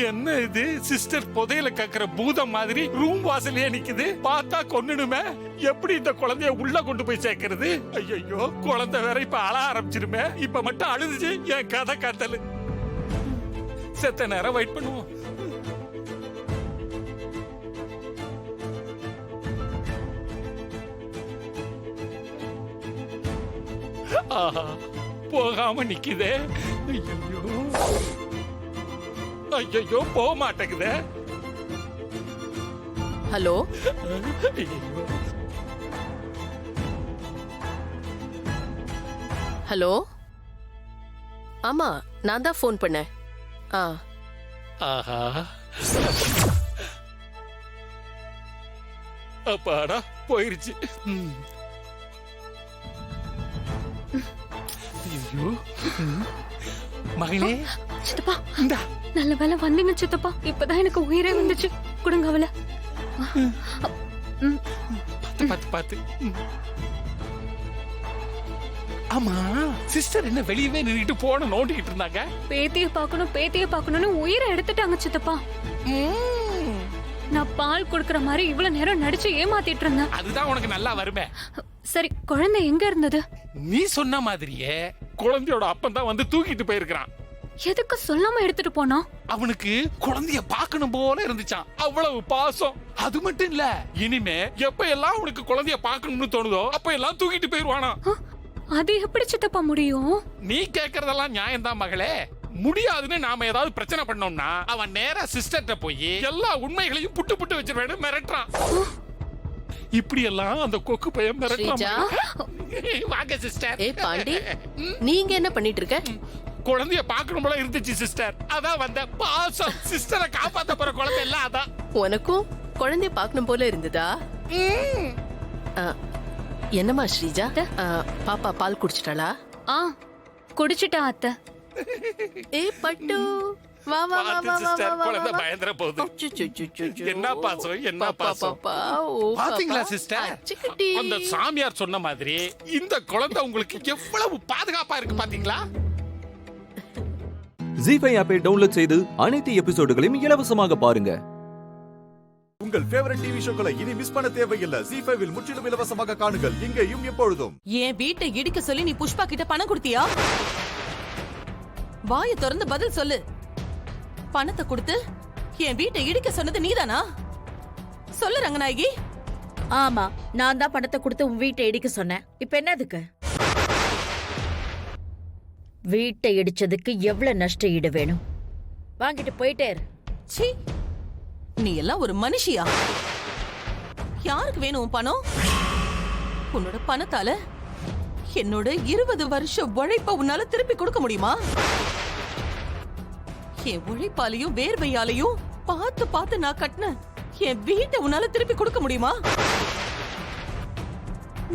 என்ன இது? சிஸ்டர் புதையல கக்குற பூதம் மாதிரி ரூம் வாசலையே நிக்குது. பார்த்தா கொன்னுடுமே. எப்படி இந்த குழந்தைய உள்ள கொண்டு போய் சேர்க்கிறது? ஐயோ, குழந்தை வேற இப்ப அழ ஆரம்பிச்சிருமே. இப்ப மட்டும் அழுதுச்சு என் கதை கத்தலு. செத்த நேரம் வெயிட் பண்ணுவோம். ஆஹா, போகாம நிக்குதே. ஐயோ, போக மாட்டேங்குதே. Hello, hello. ஆமா, நான் தான் ஃபோன் பண்ணேன். ஆஹா, அப்பாடா போயிருச்சு. ஐயோ, மகளே. சித்தப்பா, நல்ல வேலை வந்தீங்க சித்தப்பா. இப்பதான் எனக்கு உயிரே வந்துச்சு. கொடுங்க அவளை. பாத்து பாத்து. ஆமா, சிஸ்டர் என்ன வெளியவே நின்னுட்டு போன நோண்டிக்கிட்டு இருந்தாங்க. பேத்திய பாக்கணும்னு உயிரை எடுத்துட்டாங்க சித்தப்பா. நான் பால் குடுக்கற மாதிரி இவ்வளவு நேரம் நடிச்சு ஏமாத்திட்டு இருந்தேன். அதுதான் உனக்கு நல்லா வருமே. சரி, குழந்தை எங்க இருந்தது? நீ சொன்ன மாதிரியே குழந்தையோட அப்பன் தான் வந்து தூக்கிட்டு போயிருக்கான். எதுக்கு சொல்லாம எடுத்துட்டு போனா? அவனுக்கு குழந்தைய பார்க்கணும் போல இருந்துச்சான். அவ்வளவு பாசம். அது மட்டும் இல்ல, இனிமே எப்ப எல்லாம் அவனுக்கு குழந்தைய பார்க்கணும்னு தோணுதோ அப்ப எல்லாம் தூக்கிட்டு போயிருவானா. அது எப்படி சித்தப்பா முடியும்? நீ கேக்குறதெல்லாம் நியாயம்தான் மகளே. முடியாதுன்னு நாம ஏதாவது பிரச்சனை பண்ணோம்னா அவன் நேரா சிஸ்டர்ட்ட போய் எல்லா உண்மைகளையும் புட்டு புட்டு வச்சிருவேன்னு மிரட்டுறான். இப்படி எல்லாம் அந்த கொக்கு பையன் மிரட்டுறான். வாங்க சிஸ்டர். ஏ பாண்டி, நீங்க என்ன பண்ணிட்டு இருக்க? குழந்தைய பார்க்கணும் போல இருந்துச்சு சிஸ்டர், அதான் வந்த பாசம். சிஸ்டரை காப்பாத்த போற குழந்தை இல்ல, அதான். உனக்கும் குழந்தைய பார்க்கணும் போல இருந்ததா? என்னம்மா ஸ்ரீஜா, பாப்பா பால் குடிச்சிட்டாளா? குடிச்சிட்டா அத்தை. ஏ பட்டு, வா வா வா பார்த்து வா சிஸ்டர், வா குழந்தை வா பயந்துற போகுது. அச்சச்சச்சச்சோ. என்ன பாசம், என்ன பாசம். பாப்பா, ஓ, பாத்தீங்களா பாப்பா. சிஸ்டர், அச்சுக்குட்டி. அந்த சாமியார் சொன்ன மாதிரி இந்த குழந்தை உங்களுக்கு எவ்வளவு பாதுகாப்பா இருக்கு பாத்தீங்களா? ஜி5 ஆப்பை டவுன்லோட் செய்து அனைத்து எபிசோடுகளையும் இலவசமாக பாருங்க. உங்கள் ஃபேவரட் டிவி ஷோக்களை இனி மிஸ் பண்ண தேவையில்லை. ஜி5 இல் முற்றிலும் இலவசமாக காணுங்கள் இங்கேயும் எப்பொழுதும். என் வீட்டை இடிக்க சொல்லி நீ புஷ்பா கிட்ட பணம் கொடுத்தியா? வாயை திறந்து பதில் சொல்லு. பணத்தை கொடுத்து என் வீட்டை இடிக்க சொன்னது நீதானா? சொல்லு ரங்கநாயகி. ஆமா, நான் தான் பணத்தை கொடுத்து உன் வீட்டை இடிக்க சொன்னேன். இப்ப என்னதுக்கு? வீட்டை இடிச்சதுக்கு எவ்வளவு நஷ்ட ஈடு வேணும்? வாங்கிட்டு போயிட்டே இரு. சீ, நீ எல்லாம் ஒரு மனுஷியா? யாருக்கு வேணும் உன் பணம்? உன்னோட பணத்தால என்னோட 20 வருஷம் உழைப்ப உன்னால திருப்பி கொடுக்க முடியுமா? என் உழைப்பாலையும் வேர்வையாலையும் பார்த்து பார்த்து நான் கட்டின என் வீட்டை உன்னால திருப்பி கொடுக்க முடியுமா?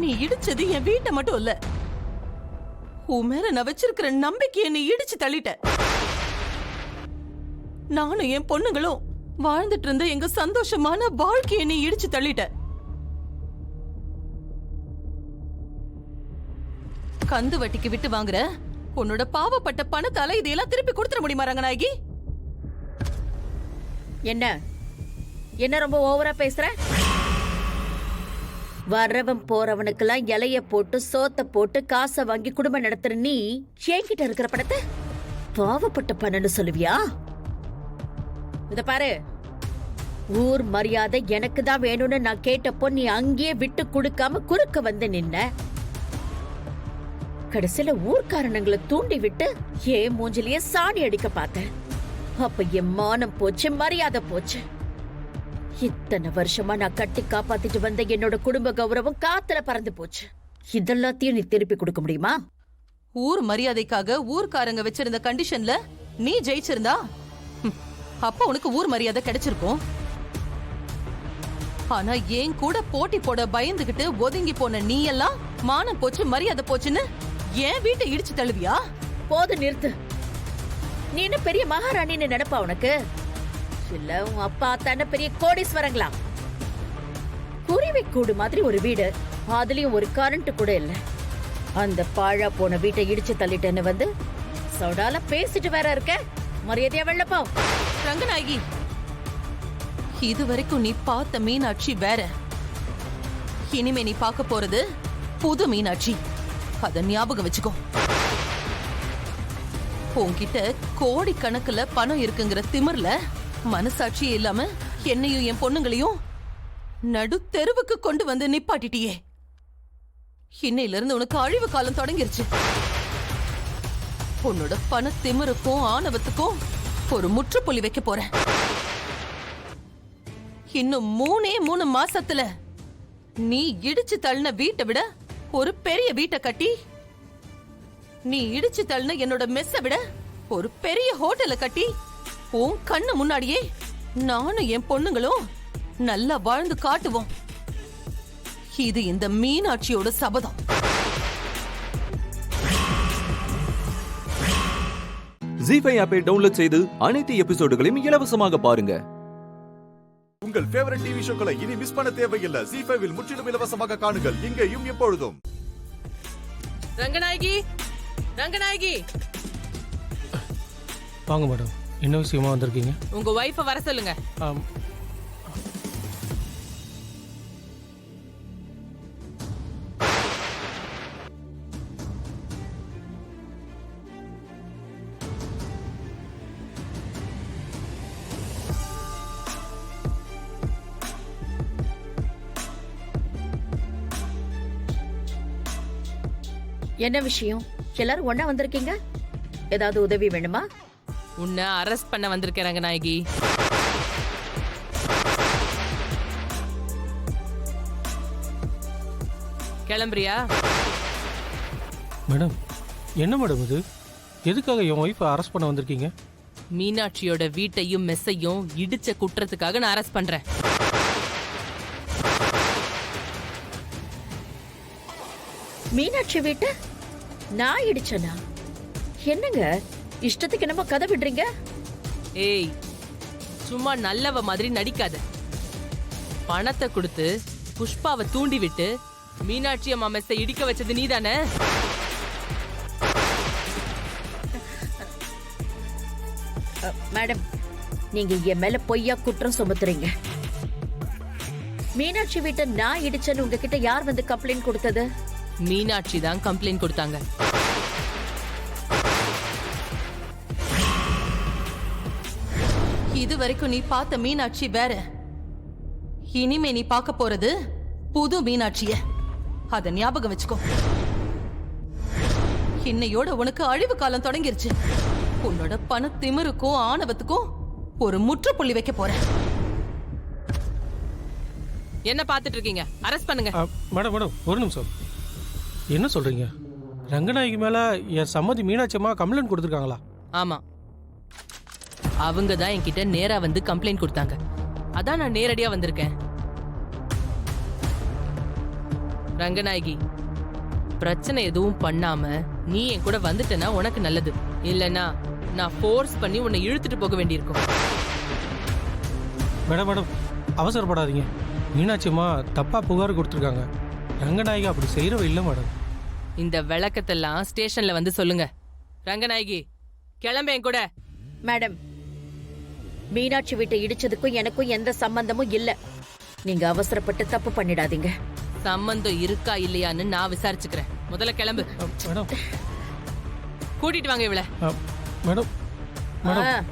நீ இடிச்சது என் வீட்டை மட்டும் இல்ல, உன் மேல நான் வச்சிருக்கிற நம்பிக்கையை நீ இடிச்சு தள்ளிட்ட. நானும் என் பொண்ணுங்களும் வாழ்ந்துட்டு இருந்த எங்க சந்தோஷமான வாழ்க்கையை நீ இடிச்சு தள்ளிட்ட. கந்து வட்டிக்கு விட்டு வாங்குற உன்னோட பாவப்பட்ட பணத்தால இதையெல்லாம் திருப்பி கொடுத்துட முடியுமா ரங்கநாயகி? என்ன ரொம்ப ஓவரா பேசுற? வர்றவன் போறவனுக்கெல்லாம் இலைய போட்டு சோத்த போட்டு காசை வாங்கி குடும்பம் நடத்துற நீ என்கிட்ட இருக்கிற பணத்தை பாவப்பட்ட பணம்னு சொல்லுவியா? இத பாரு, ஊர் மரியாதை எனக்கு தான் வேணும்னு நான் கேட்டப்போ நீ அங்கேயே விட்டு கொடுக்காம குறுக்க வந்து நின்ன. கடைசியில ஊர்க்காரணங்களை தூண்டி விட்டு ஏன் மூஞ்சிலேயே சாணி அடிக்க பார்த்தேன். அப்ப என் மானம் போச்சு, மரியாதை போச்சு. இத்தனை வருஷமா நான் கட்டி காப்பாத்திட்டு வந்த என்னோட குடும்ப கௌரவம் காத்துல பறந்து போச்சு. இதெல்லாத்தையும் நீ திருப்பி கொடுக்க முடியுமா? ஊர் மரியாதைக்காக ஊர்க்காரங்க வச்சிருந்த கண்டிஷன்ல நீ ஜெயிச்சிருந்தா அப்ப உனக்கு ஊர் மரியாதை கிடைச்சிருக்கும். ஆனா ஏன் கூட போட்டி போட பயந்துகிட்டு ஒதுங்கி போன நீ எல்லாம் மானம் போச்சு மரியாதை போச்சுன்னு ஏன் வீட்டை இடிச்சு தள்ளுவியா? போது நிறுத்து. நீ என்ன பெரிய மகாராணின்னு நினைப்பா உனக்கு? இல்ல உன் அப்பா தானே பெரிய கோடீஸ்வரங்களா? குருவி கூடு மாதிரி ஒரு வீடு, அதுலயும் ஒரு கரண்ட் கூட இல்ல. அந்த பாழா போன வீட்டை இடிச்சு தள்ளிட்டேன்னு வந்து சவுடால பேசிட்டு வேற இருக்க. மரியாதையா வெள்ளப்போ. ரங்கநாயகி, இதுவரைக்கும் நீ பார்த்த மீனாட்சி வேற. இனிமே நீ பார்க்க போறது புது மீனாட்சி. அத ஞாபகம் வச்சுக்கோ. உன்கிட்ட கோடி கணக்குல பணம் இருக்குங்கிற திமிர்ல மனசாட்சியே இல்லாம என்னையும் என் பொண்ணுங்களையும் நடு தெருவுக்கு கொண்டு வந்து நிப்பாட்டிட்டியே. இன்னையில இருந்து உனக்கு அழிவு காலம் தொடங்கிருச்சு. உன்னோட பண திமிருக்கும் ஆணவத்துக்கும் ஒரு முற்றுப்புள்ளி வைக்க போறேன். இன்னும் 3 மாசத்துல நீ இடிச்சு தள்ளின வீட்டை விட ஒரு பெரிய வீட்டை கட்டி, நீ இடிச்சு தள்ளின என்னோட மெஸ்ஸை விட ஒரு பெரிய ஹோட்டலை கட்டி உன் கண்ணு முன்னாடியே நானும் என் பொண்ணுங்களும் நல்லா வாழ்ந்து காட்டுவோம். இது இந்த மீனாட்சியோட சபதம். ஜி5 ஆப்பை டவுன்லோட் செய்து அனைத்து எபிசோடுகளையும் இலவசமாக பாருங்க. உங்கள் ஃபேவரட் டிவி ஷோக்களை இனி மிஸ் பண்ண தேவையில்லை. ஜி5 இல் முற்றிலும் இலவசமாக காணுங்கள் இங்கேயும் எப்பொழுதும். ரங்கநாயகி, ரங்கநாயகி. வாங்க மேடம், என்ன விஷயமா வந்திருக்கீங்க? உங்க வைஃபை வர சொல்லுங்க. என்ன விஷயம்? எல்லாரும் ஒண்ணா வந்திருக்கீங்க? ஏதாவது உதவி வேணுமா? உன்னை அரெஸ்ட் பண்ண வந்திருக்கேன் ரங்கநாயகி. கிளம்புறியா? மேடம், என்ன மேடம் இது? எதுக்காக என் ஒய்ஃபை அரெஸ்ட் பண்ண வந்திருக்கீங்க? மீனாட்சியோட வீட்டையும் மெஸ்ஸையும் இடிச்ச குற்றத்துக்காக நான் அரெஸ்ட் பண்றேன். மீனாட்சி வீட்டை நான் இடிச்சனா? என்னங்க இஷ்டத்துக்கு என்னமோ கதை விடுறீங்க? ஏய், சும்மா நல்லவ மாதிரி நடிக்காத. பணத்தை கொடுத்து புஷ்பாவை தூண்டி விட்டு மீனாட்சி அம்மா மெஸ்ஸை இடிக்க வச்சது நீதானே? மேடம், நீங்க என் மேல பொய்யா குற்றம் சுமத்துறீங்க. மீனாட்சி வீட்டை நான் இடிச்சேன்னு உங்ககிட்ட யார் வந்து கம்ப்ளைண்ட் கொடுத்தது? மீனாட்சி தான் கம்ப்ளைண்ட் கொடுத்தாங்க. இது வரைக்கும் நீ பார்த்த மீனாட்சி வேற. இனிமே நீ பார்க்க போறது புது மீனாட்சிய. அத ஞாபகம் வச்சுக்கோ. இன்னையோட உனக்கு அழிவு காலம் தொடங்கிருச்சு. உன்னோட பண திமிருக்கும் ஆணவத்துக்கும் ஒரு முற்றுப்புள்ளி வைக்க போறேன். என்ன பார்த்துட்டு இருக்கீங்க? அரெஸ்ட் பண்ணுங்க. மேடம் ஒரு நிமிஷம். என்ன சொல்றீங்க? ரங்கநாயகி மேல என் சம்மதி மீனாட்சி அம்மா கம்ப்ளைண்ட் கொடுத்துருக்காங்களா? ஆமா, அவங்க தான் என்கிட்ட நேரா வந்து கம்ப்ளைண்ட் கொடுத்தாங்க. அதான் நான் நேரடியா வந்திருக்கேன். ரங்கநாயகி, பிரச்சனை எதுவும் பண்ணாம நீ என் கூட வந்துட்டனா உனக்கு நல்லது. இல்லனா நான் ஃபோர்ஸ் பண்ணி உன்னை இழுத்துட்டு போக வேண்டியிருக்கும். மேடம் அவசரப்படாதீங்க. மீனாட்சி அம்மா தப்பா புகார் கொடுத்துருக்காங்க. ரங்கநாயகி அப்படி செய்யறவ இல்லை மேடம். இந்த விளக்கத்தெல்லாம் ஸ்டேஷன்ல வந்து சொல்லுங்க. ரங்கநாயகி, கிளம்பேன் கூட. மேடம், மீனாட்சி வீட்டை இடிச்சதுக்கும் எனக்கும் எந்த சம்பந்தமும் இல்ல. நீங்க அவசரப்பட்டு தப்பு பண்ணிடாதீங்க. சம்பந்தம் இருக்கா இல்லையான்னு நான் விசாரிச்சுக்கிறேன். முதல்ல கிளம்பு. மேடம், கூட்டிட்டு வாங்க இவள. மேடம் மேடம்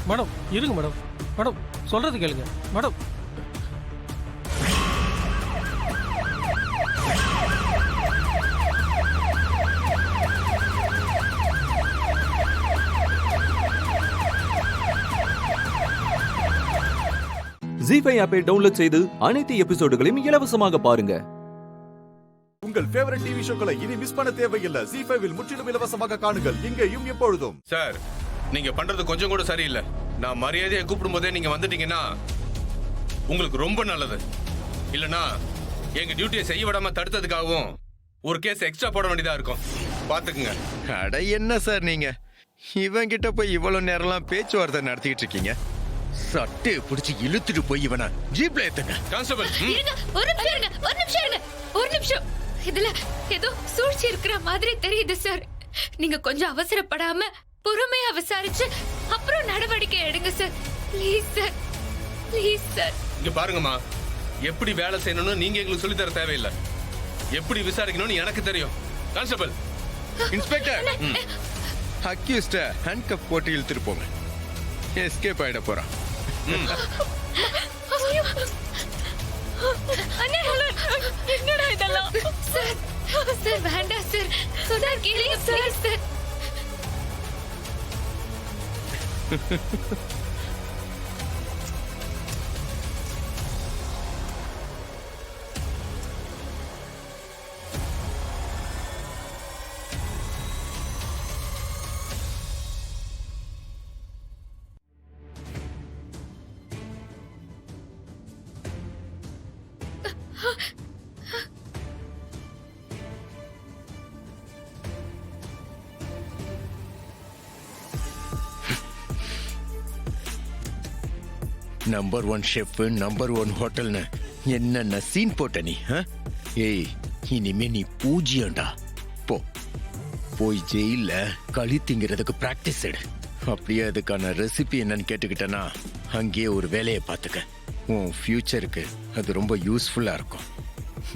மேடம் இருங்க மேடம். மேடம் சொல்றது கேளுங்க மேடம். ஜீ5 ஆப்பை டவுன்லோட் செய்து அனைத்து எபிசோடுகளையும் இலவசமாக பாருங்க. உங்கள் ஃபேவரட் டிவி ஷோக்களை இனி மிஸ் பண்ண தேவையில்லை. ஜீ5 முற்றிலும் இலவசமாக காணுங்கள், இங்கேயும் எப்பொழுதும். சார், நீங்க பண்றது கொஞ்சம் கூட சரியில்லை. நான் மரியாதையை கூப்பிடும் போதே நீங்க வந்துட்டீங்கன்னா உங்களுக்கு ரொம்ப நல்லது. இல்லனா எங்க டியூட்டியை செய்ய விடாம தடுத்ததுக்காகவும் ஒரு கேஸ் எக்ஸ்ட்ரா போட வேண்டியதா இருக்கும். பாத்துக்குங்க. அட என்ன சார் நீங்க இவன் கிட்ட போய் இவ்வளவு நேரம்லாம் பேச்சுவார்த்தை நடத்திட்டு இருக்கீங்க? சட்டையை பிடிச்சி இழுத்துட்டு போய் இவனை ஜீப்ல ஏத்துங்க. கான்ஸ்டபிள், ஒரு நிமிஷம். இதுல ஏதோ சூழ்ச்சி இருக்கிற மாதிரி தெரியுது சார். நீங்க கொஞ்சம் அவசரப்படாம பொறுமையா விசாரிச்சு அப்புறம் நடவடிக்கை எடுங்க sir. Please sir, please sir. இங்க பாருங்கம்மா, எப்படி வேலை செய்யணும்னு நீங்க எங்களுக்கு சொல்லி தர தேவையில்லை. எப்படி விசாரிக்கணும்னு எனக்கு தெரியும். கான்ஸ்டபிள், இன்ஸ்பெக்டர், அக்யூஸ்ட ஹேண்ட்கப் போட்டு இழுத்துட்டு போங்க. எஸ்கேப் ஆயிட போறான். என்னடா இதெல்லாம்? சார் சார் வேண்டாம் சார். சொன்னா கேளுங்க sir. Sir number 1 chef, number 1 ஹோட்டல்னு என்னென்ன சீன் போட்ட நீ? ஏய், இனிமே நீ பூஜ்யம்டா. போய் ஜெயில களி திங்கிறதுக்கு பிராக்டிஸ் எடு. அப்படியே அதுக்கான ரெசிபி என்னன்னு கேட்டுக்கிட்டேன்னா அங்கேயே ஒரு வேலையை பார்த்துக்க. உன் ஃபியூச்சருக்கு அது ரொம்ப யூஸ்ஃபுல்லா இருக்கும்.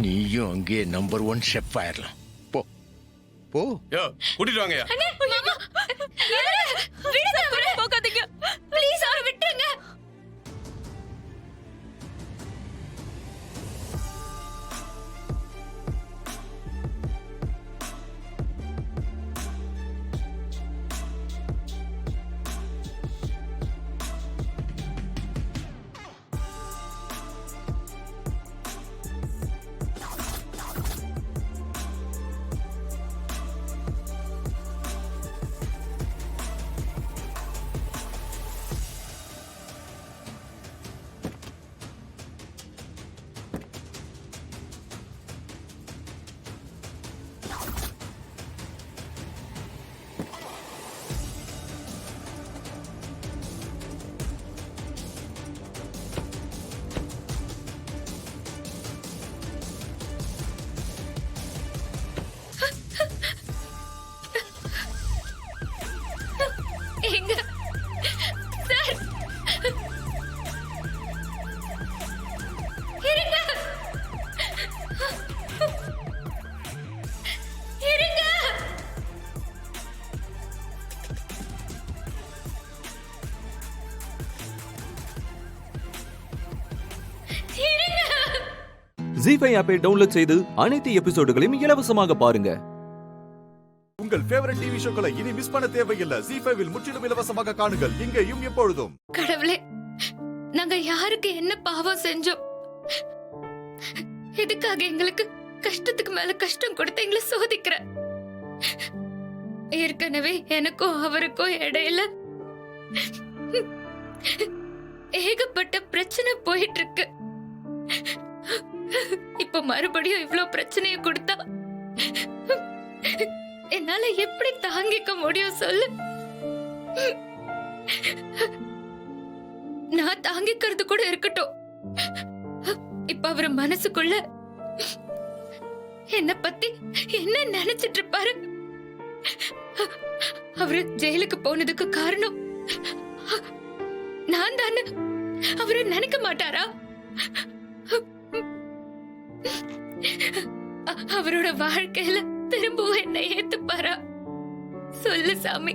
நீயும் அங்கேயே நம்பர் 1 ஷெஃப் ஆயிரலாம். போ போ. கூட்டிட்டு வாங்க. போகாதீங்க ப்ளீஸ், அவரை விட்டுருங்க. ஜீஃபை ஆப்பை டவுன்லோட் செய்து அனைத்து எபிசோடுகளையும் இலவசமாக பாருங்க. உங்கள் ஃபேவரட் டிவி ஷோக்களை இனி மிஸ் பண்ண தேவையில்லை. ஜீஃபைவில் முற்றிலும் இலவசமாக காணுங்கள் இங்கேயும் எப்பொழுதும். கடவுளே, நாங்க யாருக்கு என்ன பாவம் செஞ்சோம்? எதுக்காக எங்களுக்கு கஷ்டத்துக்கு மேல கஷ்டம் கொடுத்து எங்களை சோதிக்கிற? ஏற்கனவே எனக்கும் அவருக்கும் இடையில ஏகப்பட்ட பிரச்சனை போயிட்டு இருக்கு. இப்ப மறுபடியும் இவ்வளவு பிரச்சனைய கொடுத்தா என்னால எப்படி தாங்கிக்க முடியும் சொல்லு? நான் தாங்கிக்கிறது கூட இருக்கட்டும், இப்ப அவர் மனசுக்குள்ள என்ன பத்தி என்ன நினைச்சிட்டு இருப்பாரு? அவரு ஜெயிலுக்கு போனதுக்கு காரணம் நான் தானே. அவரு நினைக்க மாட்டாரா? அவரோட வாழ்க்கையில திரும்பவும் என்ன ஏத்துப்பாரா? சொல்லு சாமி,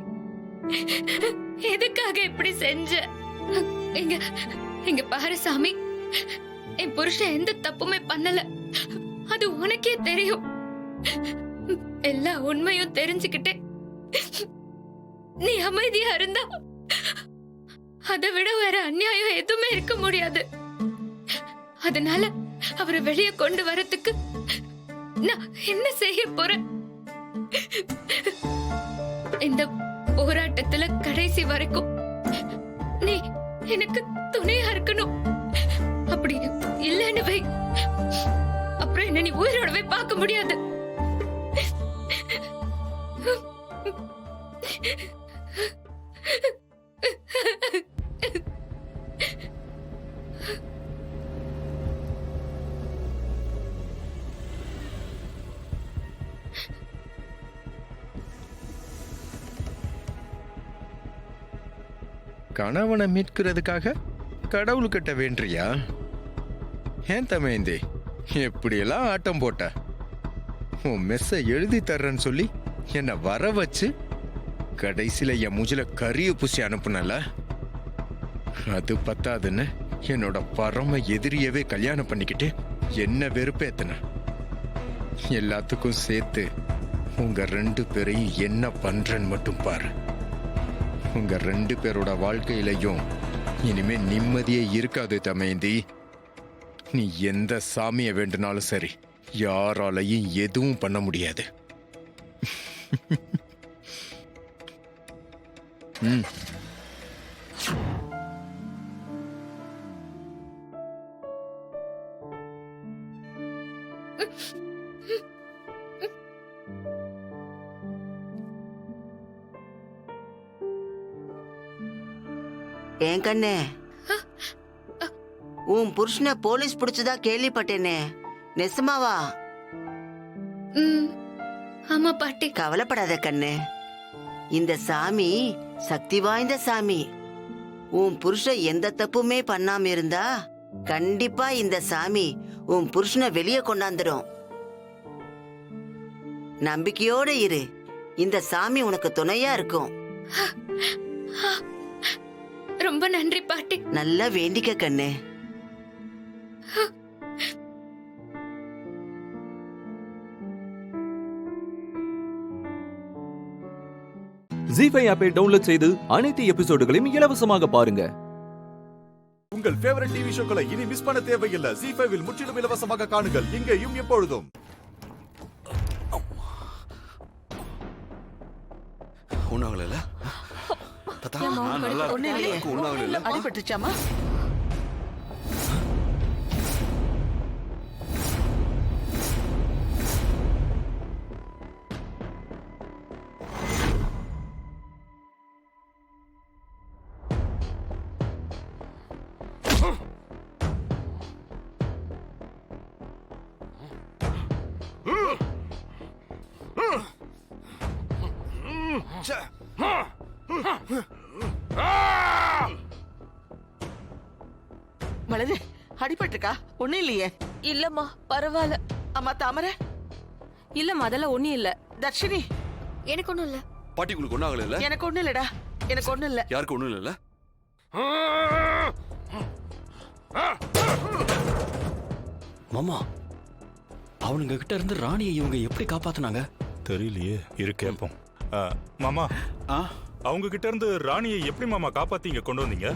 எதுக்காக இப்படி செஞ்ச? இங்க பாரு சாமி, என் புருஷன் எந்த தப்புமே பண்ணல, அது உனக்கே தெரியும். எல்லா உண்மையும் தெரிஞ்சுக்கிட்டே நீ அமைதியா இருந்தா அதை விட வேற அநியாயம் எதுவுமே இருக்க முடியாது. அதனால அவரை வெளியே கொண்டு வரதுக்கு நான் என்ன செய்ய போறேன்? இந்த போராட்டத்துல கடைசி வரைக்கும் நீ எனக்கு துணையா இருக்கணும். அப்படி இல்லன்னு வை, அப்புறம் என்ன நீ உயிரோடவே பார்க்க முடியாது. கணவனை மீட்கிறதுக்காக கடவுள்கிட்ட வேண்டியா? ஏன் தமேந்தி எப்படியெல்லாம் ஆட்டம் போட்ட? உன் மெஸ்ஸை எழுதி தர்றேன்னு சொல்லி என்னை வர வச்சு கடைசியில என் மூஞ்சில கரிய பூசி அனுப்புனல. அது பத்தாதுன்னு என்னோட பரம எதிரியவே கல்யாணம் பண்ணிக்கிட்டு என்ன வெறுப்பேத்தன. எல்லாத்துக்கும் சேர்த்து உங்க 2 பேரையும் என்ன பண்றேன்னு மட்டும் பாரு. உங்க 2 பேரோட வாழ்க்கையிலையும் இனிமே நிம்மதியே இருக்காது தமேந்தி. நீ எந்த சாமியை வேண்டுனாலும் சரி, யாராலையும் எதுவும் பண்ண முடியாது. ஏன் கண்ணே, உன் புருஷனை போலீஸ் பிடிச்சதா கேள்விப்பட்டேனே, நெசமாவா? ஆமா பாட்டி. கவலைப்படாத கண்ணே, இந்த சாமி சக்தி வாய்ந்த சாமி. உன் புருஷன் எந்த தப்புமே பண்ணாம இருந்தா கண்டிப்பா இந்த சாமி உன் புருஷனை வெளியே கொண்டாந்துடும். நம்பிக்கையோட இரு, இந்த சாமி உனக்கு துணையா இருக்கும். ரொம்ப நன்றி பாட்டி. நல்லா வேண்டிக்க கண்ணே. ஜீஃபை ஆப்பை டவுன்லோட் செய்து அனைத்து எபிசோடுகளையும் இலவசமாக பாருங்க. உங்கள் ஃபேவரட் டிவி ஷோக்களை இனி மிஸ் பண்ண தேவையில்லை. ஜீஃபைவில் முற்றிலும் இலவசமாக காணுங்கள் இங்கேயும் எப்பொழுதும். ஒண்ணாகல தாத்தா, நான் நல்லா இருக்கேன். ஒண்ணாகல அடிபட்டுச்சாமா? மலரு, அடிபட்டிருக்கா? ஒண்ணும் இல்லையே? இல்லம்மா, பரவாயில்ல. அம்மா தாமரை? இல்லம்மா, அதெல்லாம் ஒண்ணும் இல்ல. தர்ஷினி? எனக்கு ஒண்ணும் இல்ல. பாட்டி, உங்களுக்கு ஒண்ணாகல இல்ல? எனக்கு ஒண்ணும் இல்லடா, எனக்கு ஒண்ணும் இல்ல. யாருக்கு ஒண்ணும் இல்ல? மாமா, அவனுங்க கிட்ட இருந்து ராணியை இவங்க எப்படி காப்பாத்துனாங்க? தெரியலையே, இரு கேப்போம். மாமா, அவங்க கிட்ட இருந்து ராணியை எப்படி மாமா காப்பாத்தி இங்க கொண்டு வந்தீங்க?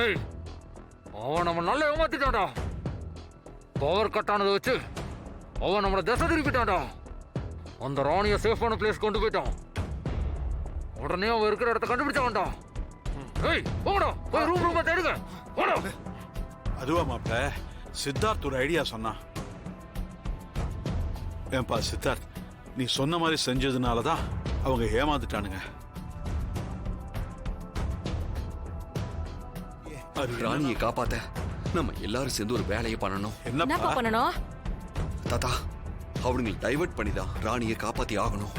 ஏய், அவன் நம்ம நல்லா ஏமாத்திட்டான்டா. பவர் கட் ஆனதை வச்சு அவன் நம்மளை திசை திருப்பிட்டான்டா. அந்த ராணியை சேஃபான பிளேஸ் கொண்டு போயிட்டான். உடனே அவன் இருக்கிற இடத்த கண்டுபிடிச்சான்டா. ஏய், போடா, போய் ரூம் தேடுங்க. போடா. அதுவா மாப்ள, சித்தார்த் ஒரு ஐடியா சொன்னான். ஏன்பா சித்தார்த், நீ சொன்ன மாதிரி செஞ்சதுனால தான் அவங்க ஏமாந்துட்டானுங்க. ராணியை காப்பாத்த நம்ம எல்லாரும் சேர்ந்து ஒரு வேலையை பண்ணணும். என்னப்பா பண்ணணும்? தாத்தா, அவனுங்களை டைவர்ட் பண்ணி தான் ராணியை காப்பாத்தி ஆகணும்.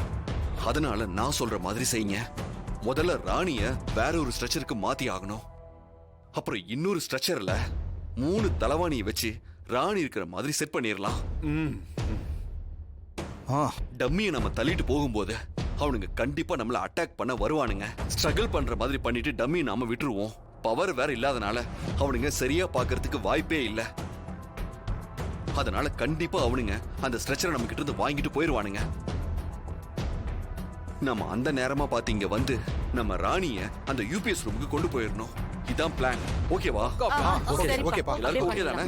அதனால நான் சொல்ற மாதிரி செய்யுங்க. முதல்ல ராணிய வேற ஒரு ஸ்ட்ரெச்சருக்கு மாத்தி ஆகணும். அப்புறம் இன்னொரு ஸ்ட்ரெச்சர்ல 3 தலவாணியை வச்சு ராணி இருக்கிற மாதிரி செட் பண்ணிடலாம். டம்மியை நம்ம தள்ளிட்டு போகும்போது அவனுங்க கண்டிப்பா நம்மள அட்டாக் பண்ண வருவானுங்க. ஸ்ட்ரகிள் பண்ற மாதிரி பண்ணிட்டு டம்மியை நாம விட்டுருவோம். பவர் வேற இல்லாதனால அவனுங்க சரியா பாக்குறதுக்கு வாய்ப்பே இல்லை. அதனால கண்டிப்பா அவனுங்க அந்த ஸ்ட்ரெச்சரை நம்ம கிட்ட இருந்து வாங்கிட்டு போயிருவானுங்க. நம்ம அந்த நேரமா பார்த்து இங்க வந்து நம்ம ராணிய அந்த யூபிஎஸ் ரூமுக்கு கொண்டு போயிடணும். இதான் பிளான். ஓகேவா? ஓகேப்பா. எல்லாருக்கும் ஓகே தானே?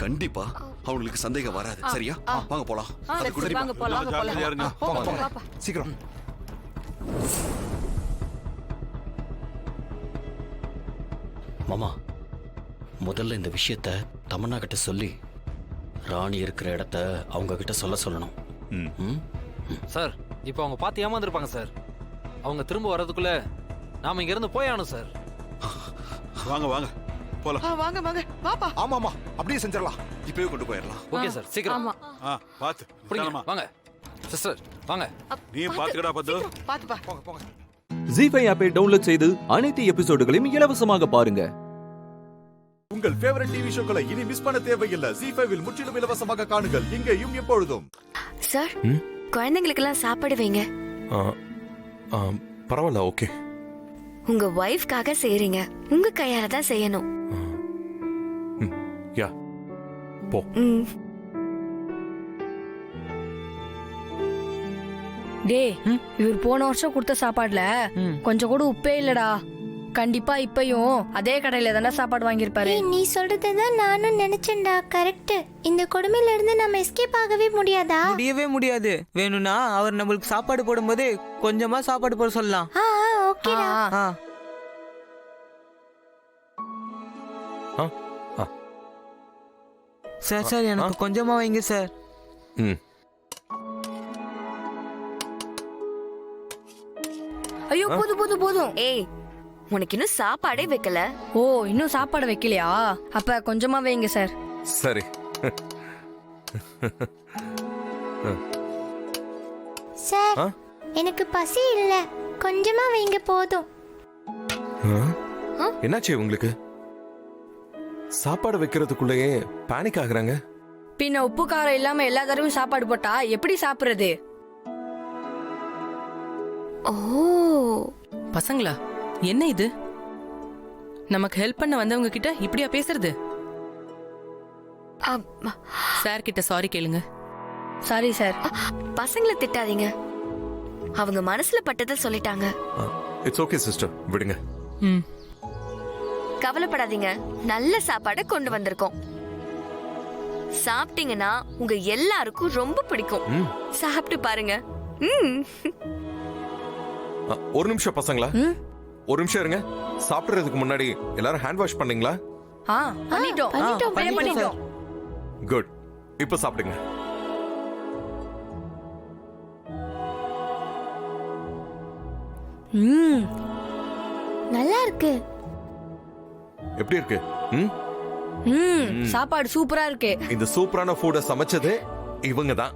கண்டிப்பா அவங்களுக்கு சந்தேகம் வராது. சரியா? வாங்க போலாம். வாங்க போலாம். சீக்கிரம். மாமா, முதல்ல இந்த விஷயத்த தமன்னா கிட்ட சொல்லி ராணி இருக்கிற இடத்த அவங்க கிட்ட சொல்லணும். சார், இப்போ அவங்க பார்த்து ஏமாந்துருப்பாங்க சார். அவங்க திரும்ப வர்றதுக்குள்ள நாம இங்க இருந்து போயானோம் சார். வாங்க வாங்க போலாம். வாங்க வாப்பா. ஆமாமா, அப்படியே செஞ்சிடலாம். இப்பவே கொண்டு போயிடலாம். ஓகே சார், சீக்கிரம். பாத்து வாங்க சிஸ்டர், வாங்க. நீ பாத்துக்கடா பத்து. பாத்துப்பா. போங்க. ஜி5 ஆப்பை டவுன்லோட் செய்து அனைத்து எபிசோடுகளையும் இலவசமாக பாருங்க. உங்கள் ஃபேவரட் டிவி ஷோக்களை இனி மிஸ் பண்ண தேவையில்லை. ஜி5 முற்றிலும் இலவசமாக காணுங்கள், இங்கேயும் எப்பொழுதும். சார், குழந்தைங்களுக்கெல்லாம் சாப்பாடு வைங்க. பரவாயில்ல, ஓகே. உங்க வைஃப்காக செய்றீங்க, உங்க கையால தான் செய்யணும். யா, போ. டேய், இவர் போன வருஷம் கொடுத்த சாப்பாடுல கொஞ்சம் கூட உப்பே இல்லடா. கண்டிப்பா இப்பயும் அதே கடையில தானே சாப்பாடு வாங்கியிருப்பாரு. நீ சொல்றதுதான் நானும் நினைச்சேன்டா. கரெக்ட். இந்த கொடுமையில இருந்து நம்ம எஸ்கேப் ஆகவே முடியாதா? முடியவே முடியாது. வேணும்னா அவர் நம்மளுக்கு சாப்பாடு போடும்போது கொஞ்சமா சாப்பாடு போட சொல்லலாம். ஓகேடா. சார் எனக்கு கொஞ்சமா வைங்க சார். ஐயோ, போதும். ஏய், உனக்கு இன்னும் சாப்பாடே வைக்கல. ஓ, இன்னும் சாப்பாடு வைக்கலையா? அப்ப கொஞ்சமா வைங்க சார். சரி. சார், எனக்கு பசி இல்ல, கொஞ்சமா வைங்க போதும். என்னாச்சு உங்களுக்கு? சாப்பாடு வைக்கிறதுக்குள்ளேயே பேனிக் ஆகுறாங்க. பின்ன உப்பு காரம் இல்லாம எல்லா தடவையும் சாப்பாடு போட்டா எப்படி சாப்பிடுறது? ஓ, பசங்களா, என்ன இது? நமக்கு ஹெல்ப் பண்ண வந்தவங்க கிட்ட இப்படியா பேசுறது? சார் கிட்ட சாரி கேளுங்க. Sorry sir. பசங்களை திட்டாதீங்க, அவங்க மனசுல பட்டதை சொல்லிட்டாங்க. இட்ஸ் ஓகே சிஸ்டர், விடுங்க. கவலைப்படாதீங்க, நல்ல சாப்பாடை கொண்டு வந்திருக்கோம். சாப்பிட்டீங்கன்னா உங்க எல்லாருக்கும் ரொம்ப பிடிக்கும். சாப்பிட்டு பாருங்க. ஒரு நிமிஷம் பசங்களா, ஒரு நிமிஷம் இருங்க. சாப்பிடுறதுக்கு முன்னாடி எல்லாரும் ஹேண்ட் வாஷ் பண்ணீங்களா? பண்ணிட்டோம். குட். இப்ப சாப்பிடுங்க. நல்லா இருக்கு. எப்படி இருக்கு? சாப்பாடு சூப்பரா இருக்கு. இந்த சூப்பரான ஃபுட்ட சமைச்சது இவங்க தான்.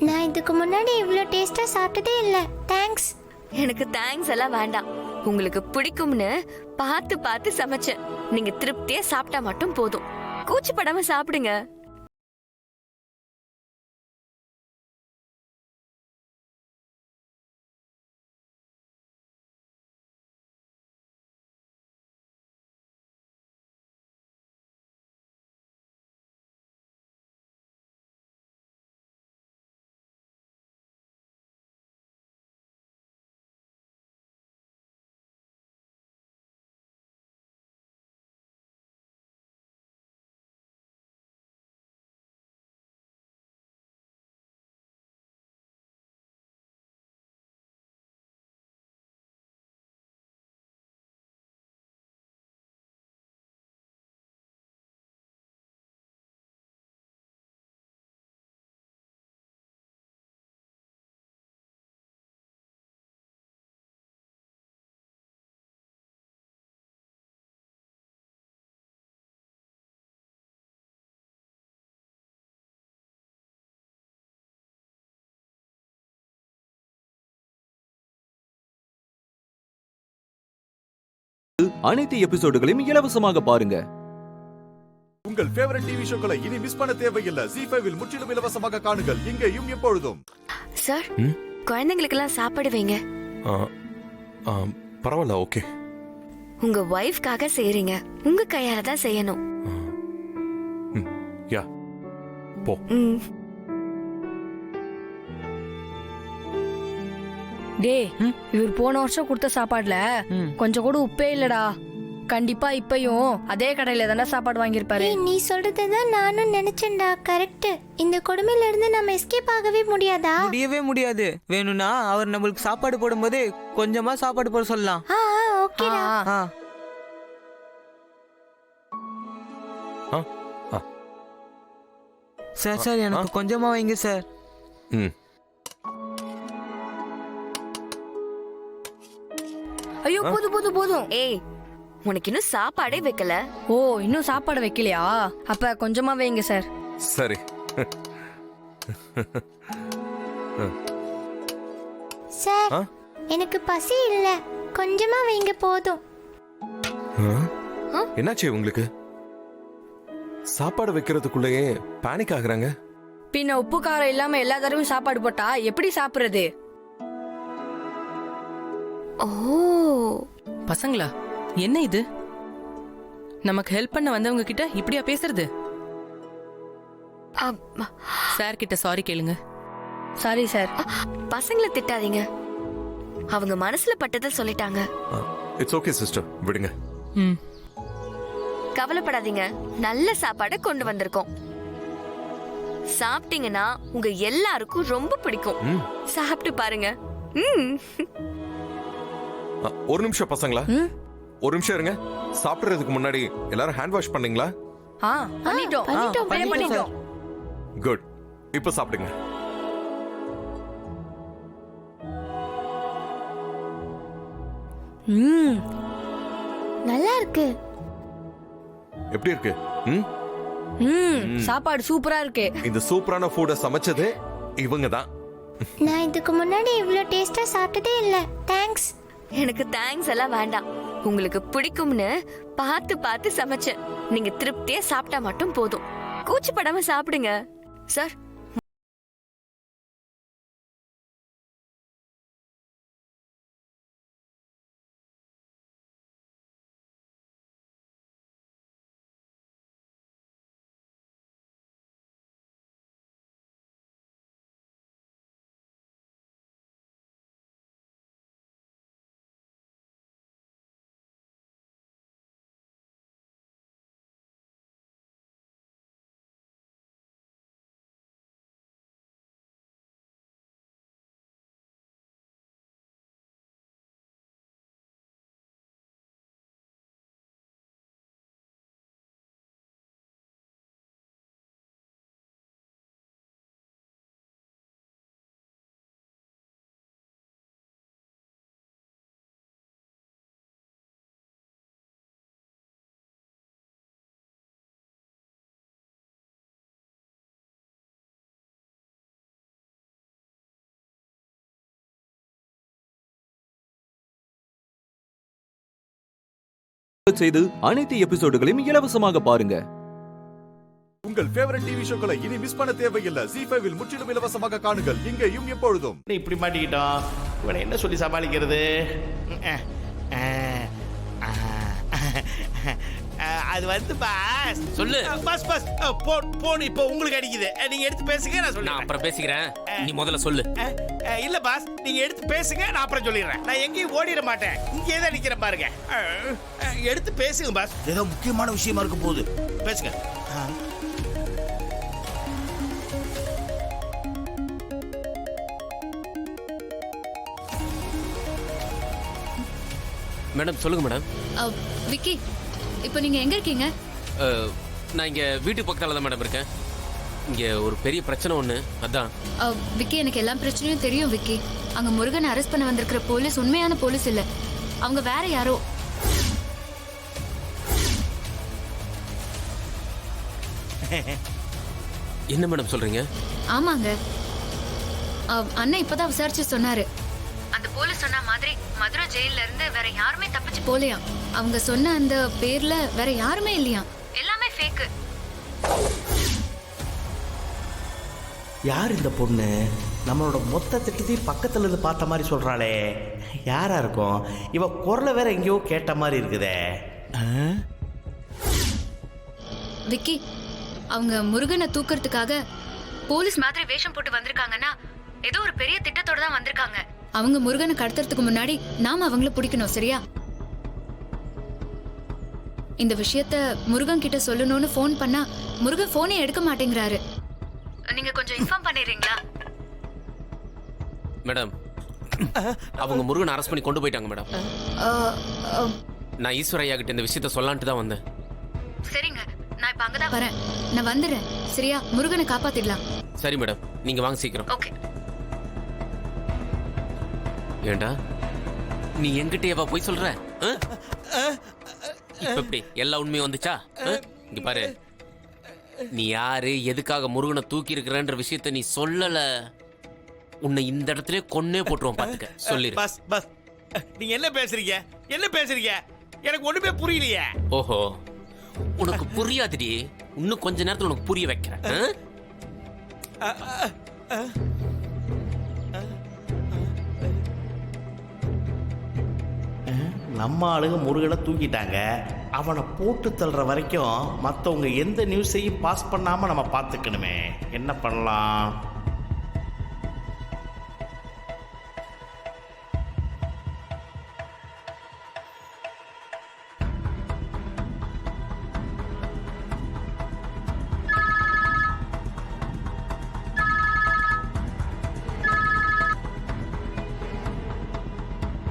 நான் இதுக்கு முன்னாடி இவ்ளோ டேஸ்டா சாப்பிட்டதே இல்ல. தேங்க்ஸ். எனக்கு தேங்க்ஸ் எல்லாம் வேண்டாம். உங்களுக்கு பிடிக்கும்னு பார்த்து சமைச்சேன். நீங்க திருப்தியா சாப்பிட்டா மட்டும் போதும். கூச்சப்படாம சாப்பிடுங்க. அனைத்து எபிசோடுகளையும் இலவசமாக பாருங்க. உங்கள் ஃபேவரட் டிவி ஷோக்களை இனி மிஸ் பண்ண தேவையில்லை. ஜீ5 இல் முற்றிலும் இலவசமாக காணுங்கள் இங்கேயும் எப்பொழுதும். சார் குழந்தைங்களுக்கெல்லாம் சாப்பாடு வைங்க. பரவாயில்ல, ஓகே. உங்க வைஃப்காக செய்றீங்க, உங்க கையால தான் செய்யணும். யா போ. டேய், இவர் போன வருஷம் கொடுத்த சாப்பாடுல கொஞ்சம் கூட உப்பே இல்லடா. கண்டிப்பா இப்பயும் அதே கடையில தானே சாப்பாடு வாங்கியிருப்பாரு. நீ சொல்றதுதான் நானும் நினைச்சேன்டா. கரெக்ட். இந்த கொடுமையில இருந்து நம்ம எஸ்கேப் ஆகவே முடியாதா? முடியவே முடியாது. வேணும்னா அவர் நம்மளுக்கு சாப்பாடு போடும்போது கொஞ்சமா சாப்பாடு போட சொல்லலாம். ஓகேடா. சார் சார் எனக்கு கொஞ்சமா வைங்க சார். ஐயோ போதும் போதும் போதும். ஏய், உனக்கு இன்னும் சாப்பாடே வைக்கல. ஓ, இன்னும் சாப்பாடு வைக்கலையா? அப்ப கொஞ்சமா வைங்க சார். சரி. சார், எனக்கு பசி இல்ல, கொஞ்சமா வைங்க போதும். என்னாச்சு உங்களுக்கு? சாப்பாடு வைக்கிறதுக்குள்ளேயே பேனிக் ஆகுறாங்க. பின்ன உப்பு காரம் இல்லாம எல்லா தடவையும் சாப்பாடு போட்டா எப்படி சாப்பிடுறது? ஓ பசங்களா, என்ன இது? நமக்கு ஹெல்ப் பண்ண வந்தவங்க கிட்ட இப்படியா பேசுறது? சார் கிட்ட சாரி கேளுங்க. Sorry sir. பசங்களை திட்டாதீங்க, அவங்க மனசுல பட்டதை சொல்லிட்டாங்க. இட்ஸ் ஓகே சிஸ்டர், விடுங்க. கவலைப்படாதீங்க, நல்ல சாப்பாடை கொண்டு வந்திருக்கோம். சாப்பிட்டீங்கன்னா உங்க எல்லாருக்கும் ரொம்ப பிடிக்கும். சாப்பிட்டு பாருங்க. ஒரு நிமிஷம் பசங்களா, ஒரு நிமிஷம் இருங்க. சாப்பிடுறதுக்கு முன்னாடி எல்லாரும் ஹேண்ட் வாஷ் பண்ணீங்களா? பண்ணிட்டோம். குட். இப்போ சாப்பிடுங்க. நல்லா இருக்கு. எப்படி இருக்கு? சாப்பாடு சூப்பரா இருக்கு. இந்த சூப்பரான ஃபுட்ட சமைச்சது இவங்க தான். நான் இதுக்கு முன்னாடி இவ்ளோ டேஸ்டா சாப்பிட்டதே இல்ல. தேங்க்ஸ். எனக்கு தேங்க்ஸ் எல்லாம் வேண்டாம். உங்களுக்கு பிடிக்கும்னு பார்த்து பார்த்து சமைச்சேன். நீங்க திருப்தியா சாப்பிட்டா மட்டும் போதும். கூச்சப்படாம சாப்பிடுங்க. சார், செய்து அனைத்து எபிசோடுகளையும் இலவசமாக பாருங்க. உங்கள் ஃபேவரட் டிவி ஷோக்களை இனி மிஸ் பண்ண தேவையில்லை. ஜீ5 இல் முற்றிலும் இலவசமாக காணுங்கள் இங்கேயும் எப்பொழுதும். இப்படி மாட்டிக்கிட்டோம், இவனை என்ன சொல்லி சமாளிக்கிறது? அது வந்து பாஸ் சொல்லு. பாஸ் பாஸ் போன் இப்போ உங்களுக்கு அடிக்குது. நீங்க எடுத்து பேசுங்க, நான் சொல்றேன். நான் அப்புறம் பேசிக்கிறேன், நீ முதல்ல சொல்லு. இல்ல பாஸ், நீங்க எடுத்து பேசுங்க, நான் அப்புறம் சொல்லிடுறேன். நான் எங்கேயும் ஓடிட மாட்டேன், இங்கே தான் நிக்கிறேன் பாருங்க. எடுத்து பேசுங்க பாஸ், ஏதோ முக்கியமான விஷயமா இருக்க போகுது, பேசுங்க. மேடம் சொல்லுங்க மேடம். விக்கி, இப்போ நீங்க எங்க இருக்கீங்க? நான் இங்க வீட்டுக்கு பக்கத்துல தான் மேடம் இருக்கேன். இங்க ஒரு பெரிய பிரச்சனை ஒண்ணு, அதான். விக்கி, எனக்கு எல்லா பிரச்சனையும் தெரியும் விக்கி. அங்க முருகன் அரெஸ்ட் பண்ண வந்திருக்கிற போலீஸ் உண்மையான போலீஸ் இல்ல, அவங்க வேற யாரோ. என்ன மேடம் சொல்றீங்க? ஆமாங்க, அண்ணன் இப்பதான் விசாரிச்சு சொன்னாரு. அந்த போலீஸ் சொன்ன மாதிரி மதுரை ஜெயில இருந்து வேற யாருமே தப்பிச்சு போலையாம். அவங்க சொன்ன அந்த பேர்ல வேற யாருமே இல்லையா, எல்லாமே ஃபேக். யார் இந்த பொண்ணு? நம்மளோட மொத்த திட்டத்தையும் பக்கத்துல இருந்து பார்த்த மாதிரி சொல்றாளே, யாரா இருக்கும்? இவ குரலை வேற எங்கேயோ கேட்ட மாதிரி இருக்குதே. விக்கி, அவங்க முருகனை தூக்குறதுக்காக போலீஸ் மாதிரி வேஷம் போட்டு வந்திருக்காங்கன்னா ஏதோ ஒரு பெரிய திட்டத்தோட தான் வந்திருக்காங்க. அவங்க முருகனை கடத்துறதுக்கு முன்னாடி நாம அவங்கள பிடிக்கணும், சரியா? இந்த விஷயத்த முருகன் கிட்ட சொல்லணும்னு போன் பண்ணா முருகன் போனே எடுக்க மாட்டேங்கிறாரு. நீங்க கொஞ்சம் இன்ஃபார்ம் பண்ணிடுறீங்களா? மேடம், அவங்க முருகன் அரெஸ்ட் பண்ணி கொண்டு போயிட்டாங்க மேடம். நான் ஈஸ்வர ஐயா கிட்ட இந்த விஷயத்த சொல்லலான்ட்டு தான் வந்தேன். சரிங்க, நான் இப்ப அங்கதான் வரேன். நான் வந்துடுறேன், சரியா? முருகனை காப்பாத்திடலாம். சரி மேடம், நீங்க வாங்க சீக்கிரம். ஓகே. ஏண்டா நீ என்கிட்டயேவா போய் சொல்ற? இப்ப எப்படி எல்லா உண்மையும் வந்துச்சா? இங்க பாரு, நீ யாரு, எதுக்காக முருகனை தூக்கி இருக்கிறன்ற விஷயத்த நீ சொல்லல, உன்னை இந்த இடத்துல கொன்னே போட்டுருவோம். பாத்துக்க, சொல்லிரு. பஸ் பஸ், நீங்க என்ன பேசுறீங்க? என்ன பேசுறீங்க? எனக்கு ஒண்ணுமே புரியலையே. ஓஹோ, உனக்கு புரியாதுடி. இன்னும் கொஞ்ச நேரத்துல உனக்கு புரிய வைக்கிறேன். நம்ம ஆளுங்க முருகனை தூக்கிட்டாங்க. அவனை போட்டு தள்ளுற வரைக்கும் மற்றவங்க எந்த நியூஸையும் பாஸ் பண்ணாம நம்ம பார்த்துக்கணுமே. என்ன பண்ணலாம்?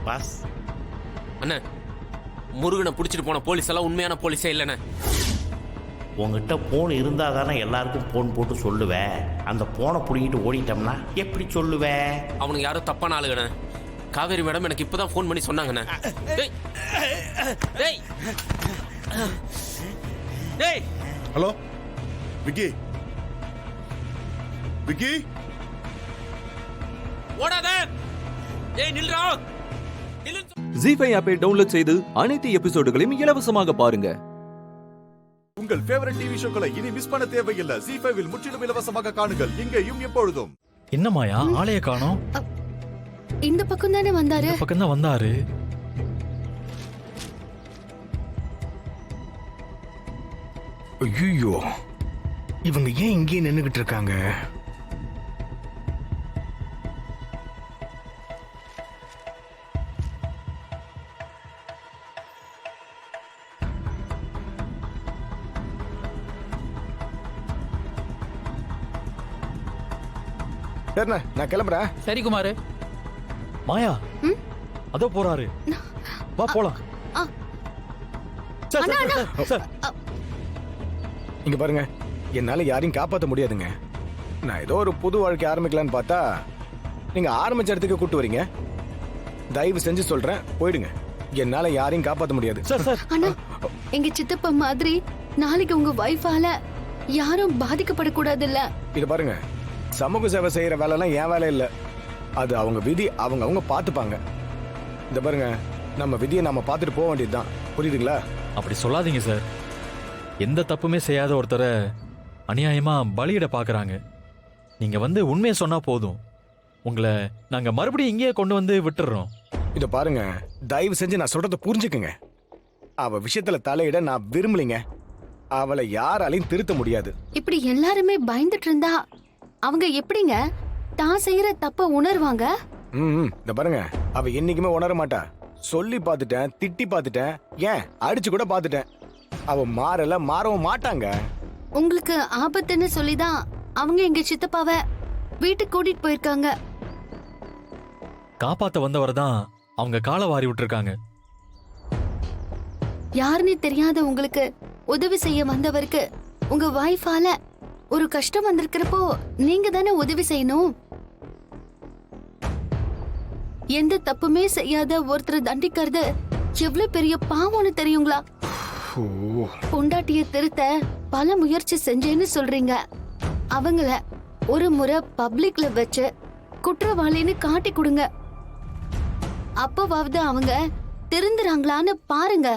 பாஸ், அண்ணா, முருகனை பிடிச்சிட்டு போன போலீஸ் எல்லாம் உண்மையான போலீஸே இல்லைண்ணே. உங்ககிட்ட போன் இருந்தா தானே எல்லாருக்கும் போன் போட்டு சொல்லுவேன். அந்த போனை பிடிக்கிட்டு ஓடிட்டோம்னா எப்படி சொல்லுவேன்? அவனுக்கு யாரோ தப்பான ஆளுங்கண்ணே. காவேரி மேடம் எனக்கு இப்பதான் போன் பண்ணி சொன்னாங்கண்ணே. ஹலோ விக்கி, விக்கி ஓடாத. ஏய் நில்றா. ஜீஃபை ஆப்பை டவுன்லோட் செய்து அனைத்து எபிசோடுகளையும் இலவசமாக பாருங்க. உங்கள் ஃபேவரட் டிவி ஷோக்களை இனி மிஸ் பண்ண தேவையில்லை. ஜீ5 முற்றிலும் இலவசமாக காணுங்கள், இங்கேயும் எப்பொழுதும். என்னமாயா ஆளைய காணோம்? இந்த பக்கம் தானே வந்தாரு. பக்கம் தான் வந்தாரு. ஐயோ, இவங்க ஏன் இங்கே நின்னுகிட்டு இருக்காங்க? சரிண்ணே, நான் கிளம்புறேன். சரி குமாரு. மாயா அதோ போறாரு, வா போலாம். இங்க பாருங்க, என்னால யாரையும் காப்பாற்ற முடியாதுங்க. நான் ஏதோ ஒரு புது வாழ்க்கை ஆரம்பிக்கலான்னு பார்த்தா நீங்க ஆரம்பிச்ச இடத்துக்கு கூட்டு வரீங்க. தயவு செஞ்சு சொல்றேன், போயிடுங்க. என்னால யாரையும் காப்பாற்ற முடியாது. ஆனா எங்க சித்தப்பா மாதிரி நாளைக்கு உங்க வைஃபால யாரும் பாதிக்கப்படக்கூடாது இல்ல? இது பாருங்க, சமூக சேவை செய்யற வேலை எல்லாம் என் வேலை இல்ல. அது அவங்க விதி, அவங்க பார்த்துப்பாங்க. இந்த பாருங்க, நம்ம விதியை நம்ம பார்த்துட்டு போக வேண்டியதுதான். புரியுதுங்களா? அப்படி சொல்லாதீங்க சார். எந்த தப்புமே செய்யாத ஒருத்தரை அநியாயமா பலியிட பாக்குறாங்க. நீங்க வந்து உண்மையை சொன்னா போதும், உங்களை நாங்க மறுபடியும் இங்கேயே கொண்டு வந்து விட்டுறோம். இத பாருங்க, தயவு செஞ்சு நான் சொல்றதை புரிஞ்சுக்குங்க. அவ விஷயத்துல தலையிட நான் விரும்பலைங்க. அவளை யாராலையும் திருத்த முடியாது. இப்படி எல்லாருமே பயந்துட்டு இருந்தா அவங்க எப்படிங்க தான் செய்யற தப்ப உணர்வாங்க? இந்த பாருங்க, அவ என்னைக்குமே உணர மாட்டா. சொல்லி பார்த்துட்டேன், திட்டி பார்த்துட்டேன், ஏன் அடிச்சு கூட பார்த்துட்டேன். அவ மாறவும் மாட்டாங்க. உங்களுக்கு ஆபத்துன்னு சொல்லிதான் அவங்க எங்க சித்தப்பாவ வீட்டுக்கு கூட்டிட்டு போயிருக்காங்க. காப்பாத்த வந்தவர் தான் அவங்க காலை வாரி விட்டுருக்காங்க. யாருன்னு தெரியாத உங்களுக்கு உதவி செய்ய வந்தவருக்கு உங்க வைஃபால ஒரு கஷ்டம் வந்திருக்கிறப்போ நீங்க தானே உதவி செய்யணும். எந்த தப்புமே செய்யாத ஒருத்தரை தண்டிக்கிறது எவ்வளவு பெரிய பாவம்னு தெரியுங்களா? பொண்டாட்டிய திருத்த பல முயற்சி செஞ்சேன்னு சொல்றீங்க. அவங்கள ஒரு முறை பப்ளிக்ல வச்சு குற்றவாளின்னு காட்டி கொடுங்க. அப்பவாவது அவங்க திருந்துறாங்களான்னு பாருங்க.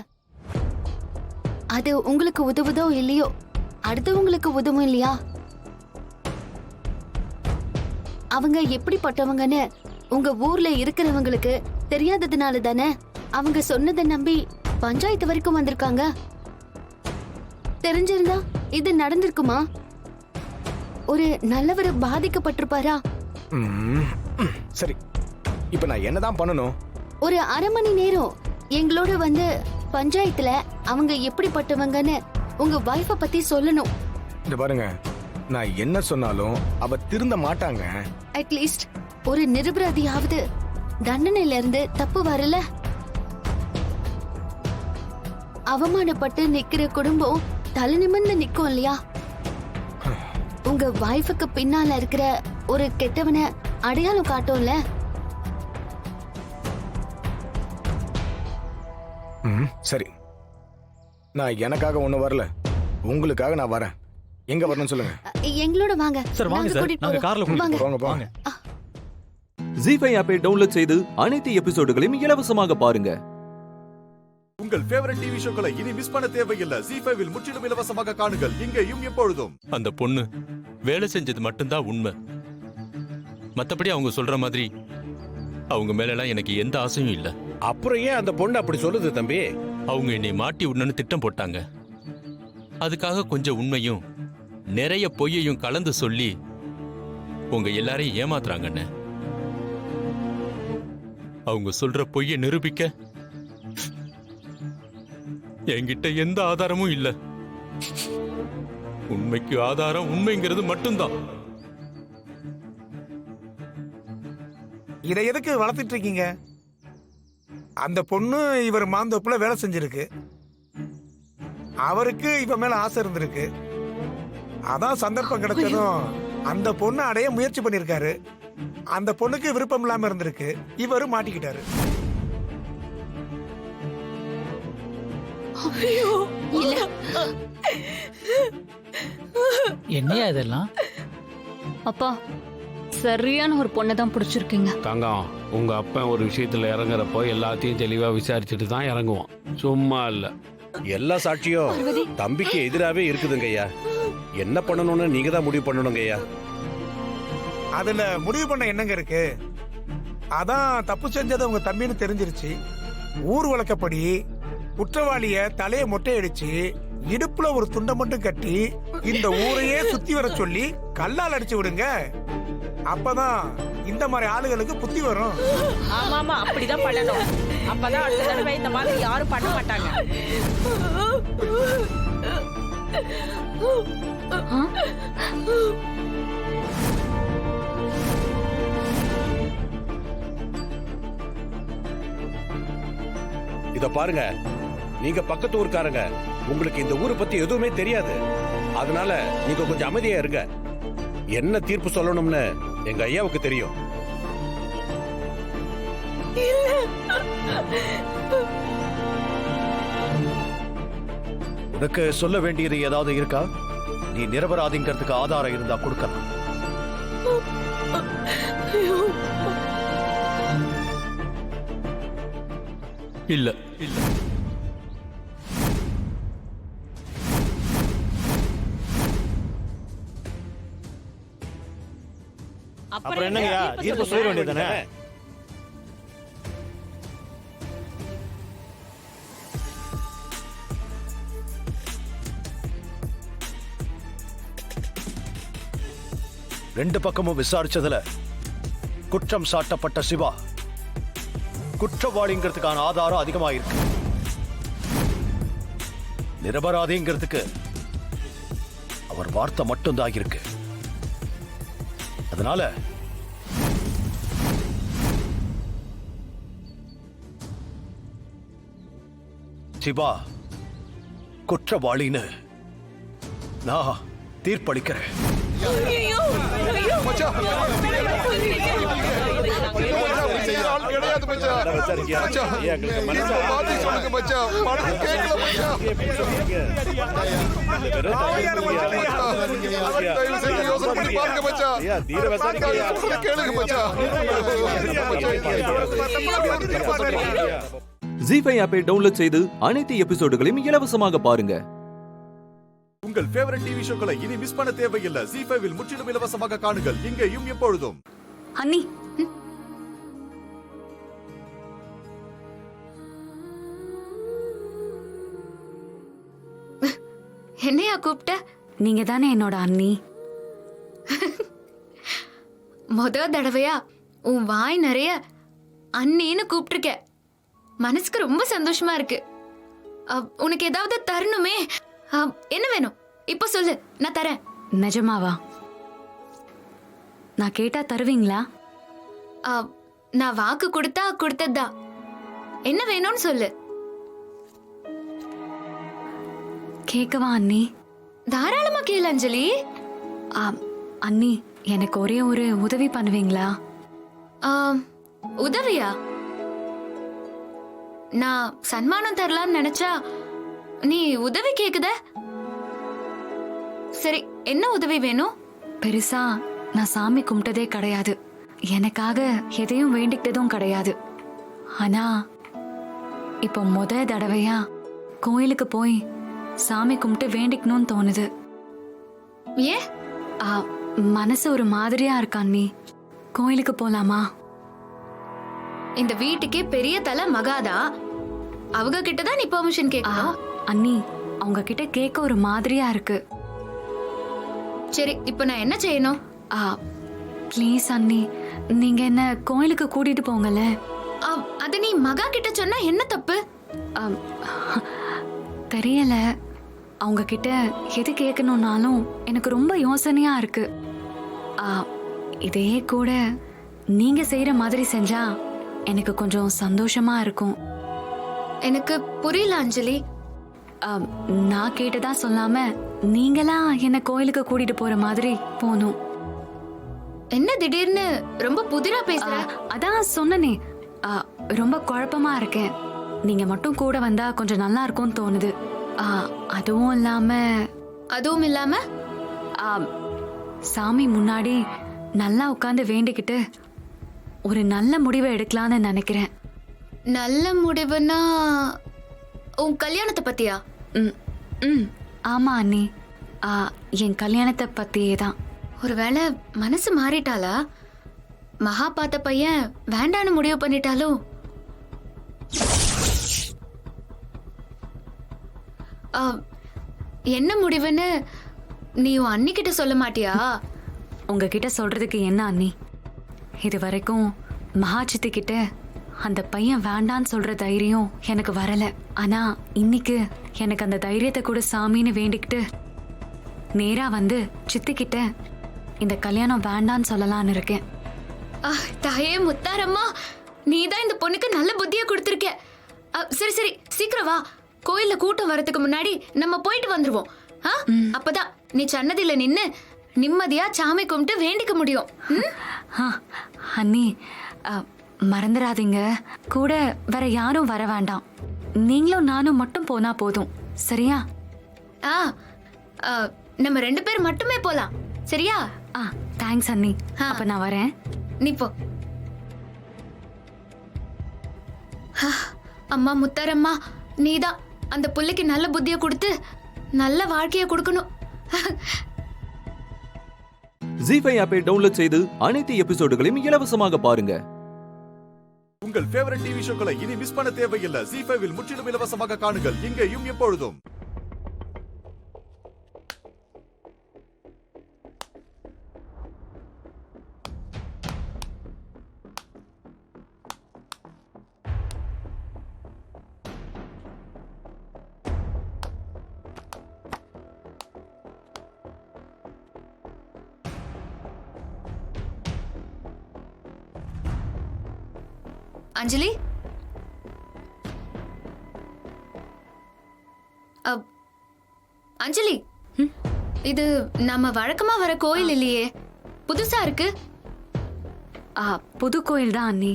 அது உங்களுக்கு உதவுதோ இல்லையோ, அடுத்தவங்களுக்கு உதவும் இல்லையா? அவங்க எப்படிப்பட்டவங்கன்னு உங்க ஊர்ல இருக்கிறவங்களுக்கு தெரியாததுனால தானே அவங்க சொன்னதை நம்பி பஞ்சாயத்து வரைக்கும் வந்திருக்காங்க. தெரிஞ்சிருந்தா இது நடந்திருக்குமா? ஒரு நல்லவர் பாதிக்கப்பட்டிருப்பாரா? சரி, இப்ப நான் என்னதான் பண்ணணும்? ஒரு அரை மணி நேரம் எங்களோட வந்து பஞ்சாயத்துல அவங்க எப்படிப்பட்டவங்கன்னு உங்க வைஃப பத்தி சொல்லணும். இந்த பாருங்க, நான் என்ன சொன்னாலும் அவ திருந்த மாட்டாங்க. அட்லீஸ்ட் ஒரு நிரபராதியாவது தண்டனையில இருந்து தப்பு வரல. அவமானப்பட்டு நிக்கிற குடும்பம் தலை நிமிர்ந்து நிக்கும் இல்லையா? உங்க வைஃபுக்கு பின்னால இருக்கிற ஒரு கெட்டவனை அடையாளம் காட்டும்ல. சரி, நான் எனக்காக ஒண்ணு வரல, உங்களுக்காக நான் வரேன். எங்க வரணும் சொல்லுங்க. எங்களோட வாங்க. சார் வாங்க சார், நாங்க கார்ல வாங்க. வாங்க. ஜீஃபை ஆப்பை டவுன்லோட் செய்து அனைத்து எபிசோடுகளையும் இலவசமாக பாருங்க. உங்கள் ஃபேவரட் டிவி ஷோக்களை இனி மிஸ் பண்ண தேவையில்லை. ஜீ5 முற்றிலும் இலவசமாக காணுங்கள், இங்கேயும் எப்பொழுதும். அந்த பொண்ணு வேலை செஞ்சது மட்டும்தான் உண்மை. மத்தபடி அவங்க சொல்ற மாதிரி அவங்க மேலலாம் எனக்கு எந்த ஆசையும் இல்ல. அப்புறம் ஏன் அந்த பொண்ணு அப்படி சொல்லுது தம்பி? அவங்க என்னை மாட்டி விடணும்னு திட்டம் போட்டாங்க. அதுக்காக கொஞ்சம் உண்மையும் நிறைய பொய்யையும் கலந்து சொல்லி உங்க எல்லாரையும் ஏமாத்துறாங்கன்னு. அவங்க சொல்ற பொய்யை நிரூபிக்க என்கிட்ட எந்த ஆதாரமும் இல்ல. உண்மைக்கு ஆதாரம் உண்மைங்கிறது மட்டும்தான். இதை எதுக்கு வளர்த்துட்டு இருக்கீங்க? அந்த பொண்ணு இவர் மாந்தோப்புல வேலை செஞ்சிருக்கு. அவருக்கு இவ மேல ஆசை இருந்திருக்கு. அதான் சந்தர்ப்பம் கிடைச்சதும் அந்த பொண்ணு அடைய முயற்சி பண்ணிருக்காரு. அந்த பொண்ணுக்கு விருப்பம் இல்லாம இருந்திருக்கு. இவரு மாட்டிக்கிட்டாரு. என்னையா இதெல்லாம்? அப்பா, சரியான ஒரு பொண்ணை தான் பிடிச்சிருக்கீங்க. தங்கம், உங்க அப்பன் ஒரு விஷயத்துல இறங்குறப்போ எல்லாத்தையும் தெளிவா விசாரிச்சுட்டு தான் இறங்குவான், சும்மா இல்ல. எல்லா சாட்சியும் தம்பிக்கு எதிராவே இருக்குதுங்கய்யா. என்ன பண்ணணும்னு நீங்க தான் முடிவு பண்ணணுங்கய்யா. அதுல முடிவு பண்ண என்னங்க இருக்கு? அதான் தப்பு செஞ்சது உங்க தம்பின்னு தெரிஞ்சிருச்சு. ஊர் வழக்கப்படி குற்றவாளிய தலைய மொட்டையடிச்சு இடுப்புல ஒரு துண்டை மட்டும் கட்டி இந்த ஊரையே சுத்தி வர சொல்லி கல்லால் அடிச்சு விடுங்க. அப்பதான் இந்த மாதிரி ஆளுகளுக்கு புத்தி வரும். ஆமாமா, அப்படிதான் பண்ணணும். அப்பதான் அடுத்த தடவை இந்த மாதிரி யாரும் பண்ண மாட்டாங்க. இத பாருங்க, நீங்க பக்கத்து ஊருக்காரங்க, உங்களுக்கு இந்த ஊரை பத்தி எதுவுமே தெரியாது. அதனால நீங்க கொஞ்சம் அமைதியா இருங்க. என்ன தீர்ப்பு சொல்லணும்னு எங்க ஐயாவுக்கு தெரியும். உனக்கு சொல்ல வேண்டியது ஏதாவது இருக்கா? நீ நிரபராதிங்கிறதுக்கு ஆதாரம் இருந்தா கொடுக்கலாம். இல்ல. அப்புறம் என்னங்கய்யா, தீர்ப்பு சொல்ல வேண்டியதானே? ரெண்டு பக்கமும் விசாரிச்சதுல குற்றம் சாட்டப்பட்ட சிவா குற்றவாளிங்கிறதுக்கான ஆதாரம் அதிகமா இருக்கு. நிரபராதிங்கிறதுக்கு அவர் வார்த்தை மட்டும்தான் இருக்கு. அதனால சிவா குற்றவாளின்னு நான் தீர்ப்பளிக்கிறேன். கிடையாது மச்சான். விசாரிக்கியா? மச்சான், ஐயா, எங்களுக்கு மனசு இந்த மாதிரி சொல்லுங்க மச்சான். மனசு கேட்கல மச்சான். தயவு செஞ்சு யோசனை பண்ணி பாருங்க மச்சான். ஐயா, தீர விசாரிக்கியா? சொல்றத கேளுங்க மச்சான். ஜி5 ஆப்பை டவுன்லோட் செய்து அனைத்து எபிசோடுகளையும் இலவசமாக பாருங்க. உங்கள் ஃபேவரட் டிவி ஷோக்களை இனி மிஸ் பண்ண தேவையில்லை. ஜி5 முற்றிலும் இலவசமாக காணுங்கள் இங்கேயும் எப்பொழுதும். அண்ணி என்னையா கூப்பிட்ட? நீங்க தானே என்னோட அண்ணி. தடவையா உன் வாய் நிறைய அண்ணின்னு கூப்பிட்டுருக்க. மனசுக்கு ரொம்ப சந்தோஷமா இருக்கு. உனக்கு ஏதாவது தரணுமே. என்ன வேணும் இப்ப சொல்லு, நான் தரேன். நிஜமாவா? நான் கேட்டா தருவீங்களா? நான் வாக்கு கொடுத்தா கொடுத்ததுதான். என்ன வேணும்னு சொல்லு. கேட்கவா அண்ணி? தாராளமா கேளு அஞ்சலி. அண்ணி, எனக்கு ஒரே ஒரு உதவி பண்ணுவீங்களா? உதவியா? நான் சன்மானம் தரலான்னு நினைச்சா நீ உதவி கேக்குத. சரி, என்ன உதவி வேணும்? பெருசா நான் சாமி கும்பிட்டதே கிடையாது. எனக்காக எதையும் வேண்டிக்கிட்டதும் கிடையாது. ஆனா இப்போ தடவையா கோயிலுக்கு போய் சாமி கும்பிட்டு வேண்டிக்கணும்னு தோணுது. ஏன்? மனசு ஒரு மாதிரியா இருக்கா அண்ணி. கோயிலுக்கு போலாமா? இந்த வீட்டுக்கே பெரிய தலை மகாதா. அவங்க கிட்டதான் நீ பெர்மிஷன் கேட்கணும். அண்ணி, அவங்க கிட்ட கேட்க ஒரு மாதிரியா இருக்கு. சரி, இப்போ நான் என்ன செய்யணும்? ப்ளீஸ் அண்ணி, நீங்க என்ன கோயிலுக்கு கூட்டிட்டு போங்கல. அத நீ மகா கிட்ட சொன்னா என்ன தப்பு? தெரியல, அவங்க கிட்ட எது கேட்கணும்னாலும் எனக்கு ரொம்ப யோசனையா இருக்கு. இதையே கூட நீங்க செய்யற மாதிரி செஞ்சா எனக்கு கொஞ்சம் சந்தோஷமா இருக்கும். எனக்கு புரியல அஞ்சலி. நான் கேட்டதா சொல்லாம நீங்களா என்ன கோயிலுக்கு கூட்டிட்டு போற மாதிரி போகணும். என்ன திடீர்னு ரொம்ப புதிரா பேசுற? அதான் சொன்னனே, ரொம்ப குழப்பமா இருக்கேன். நீங்க மட்டும் கூட வந்தா கொஞ்சம் நல்லா இருக்கும்னு தோணுது. அதுவும் இல்லாம சாமி முன்னாடி நல்லா உட்கார்ந்து வேண்டிக்கிட்டு ஒரு நல்ல முடிவை எடுக்கலான்னு நினைக்கிறேன். நல்ல முடிவுனா உன் கல்யாணத்தை பத்தியா? ஆமா அண்ணி, என் கல்யாணத்தை பத்தியே தான். ஒருவேளை மனசு மாறிட்டாளா? மகா பார்த்த பையன் வேண்டான்னு முடிவு பண்ணிட்டாலும்? என்ன முடிவுன்னு நீ உன் அண்ணி கிட்ட சொல்ல மாட்டியா? உங்ககிட்ட சொல்றதுக்கு என்ன அண்ணி? இது வரைக்கும் மகாச்சித்தி கிட்ட அந்த பையன் வேண்டான்னு சொல்ற தைரியம் எனக்கு வரல. ஆனா இன்னைக்கு எனக்கு அந்த தைரியத்தை கூட சாமின்னு வேண்டிக்கிட்டு நேரா வந்து சித்தி கிட்ட இந்த கல்யாணம் வேண்டான்னு சொல்லலான்னு இருக்கேன். தாயே முத்தாரம்மா, நீதான் இந்த பொண்ணுக்கு நல்ல புத்திய கொடுத்திருக்க. சரி சரி, சீக்கிரம் வா. கோயில்ல கூட்டம் வரதுக்கு முன்னாடி நம்ம போயிட்டு வந்துருவோம். அப்பதான் நீ சன்னதியில நின்னு நிம்மதியா சாமி கும்பிட்டு வேண்டிக்க முடியும். அண்ணி, மறந்துடாதீங்க, கூட வேற யாரும் வர வேண்டாம். நீங்களும் நானும் மட்டும் போனா போதும், சரியா? நம்ம 2 பேர் மட்டுமே போலாம், சரியா? தேங்க்ஸ் அண்ணி. அப்ப நான் வரேன். நீ போ. அம்மா முத்தாரம்மா, நீதான் அந்த புள்ளைக்கு நல்ல புத்திய கொடுத்து நல்ல வாழ்க்கைய கொடுக்கணும். ஜி5 ஆப்பை டவுன்லோட் செய்து அனைத்து எபிசோடுகளையும் இலவசமாக பாருங்க. உங்கள் ஃபேவரட் டிவி ஷோக்களை இனி மிஸ் பண்ண தேவையில்லை. ஜி5 முற்றிலும் இலவசமாக காணுங்கள் இங்கேயும் எப்பொழுதும். அஞ்சலி, அஞ்சலி, இது நம்ம வழக்கமா வர கோயில் இல்லையே, புதுசா இருக்கு. புது கோயில் தான் அண்ணி.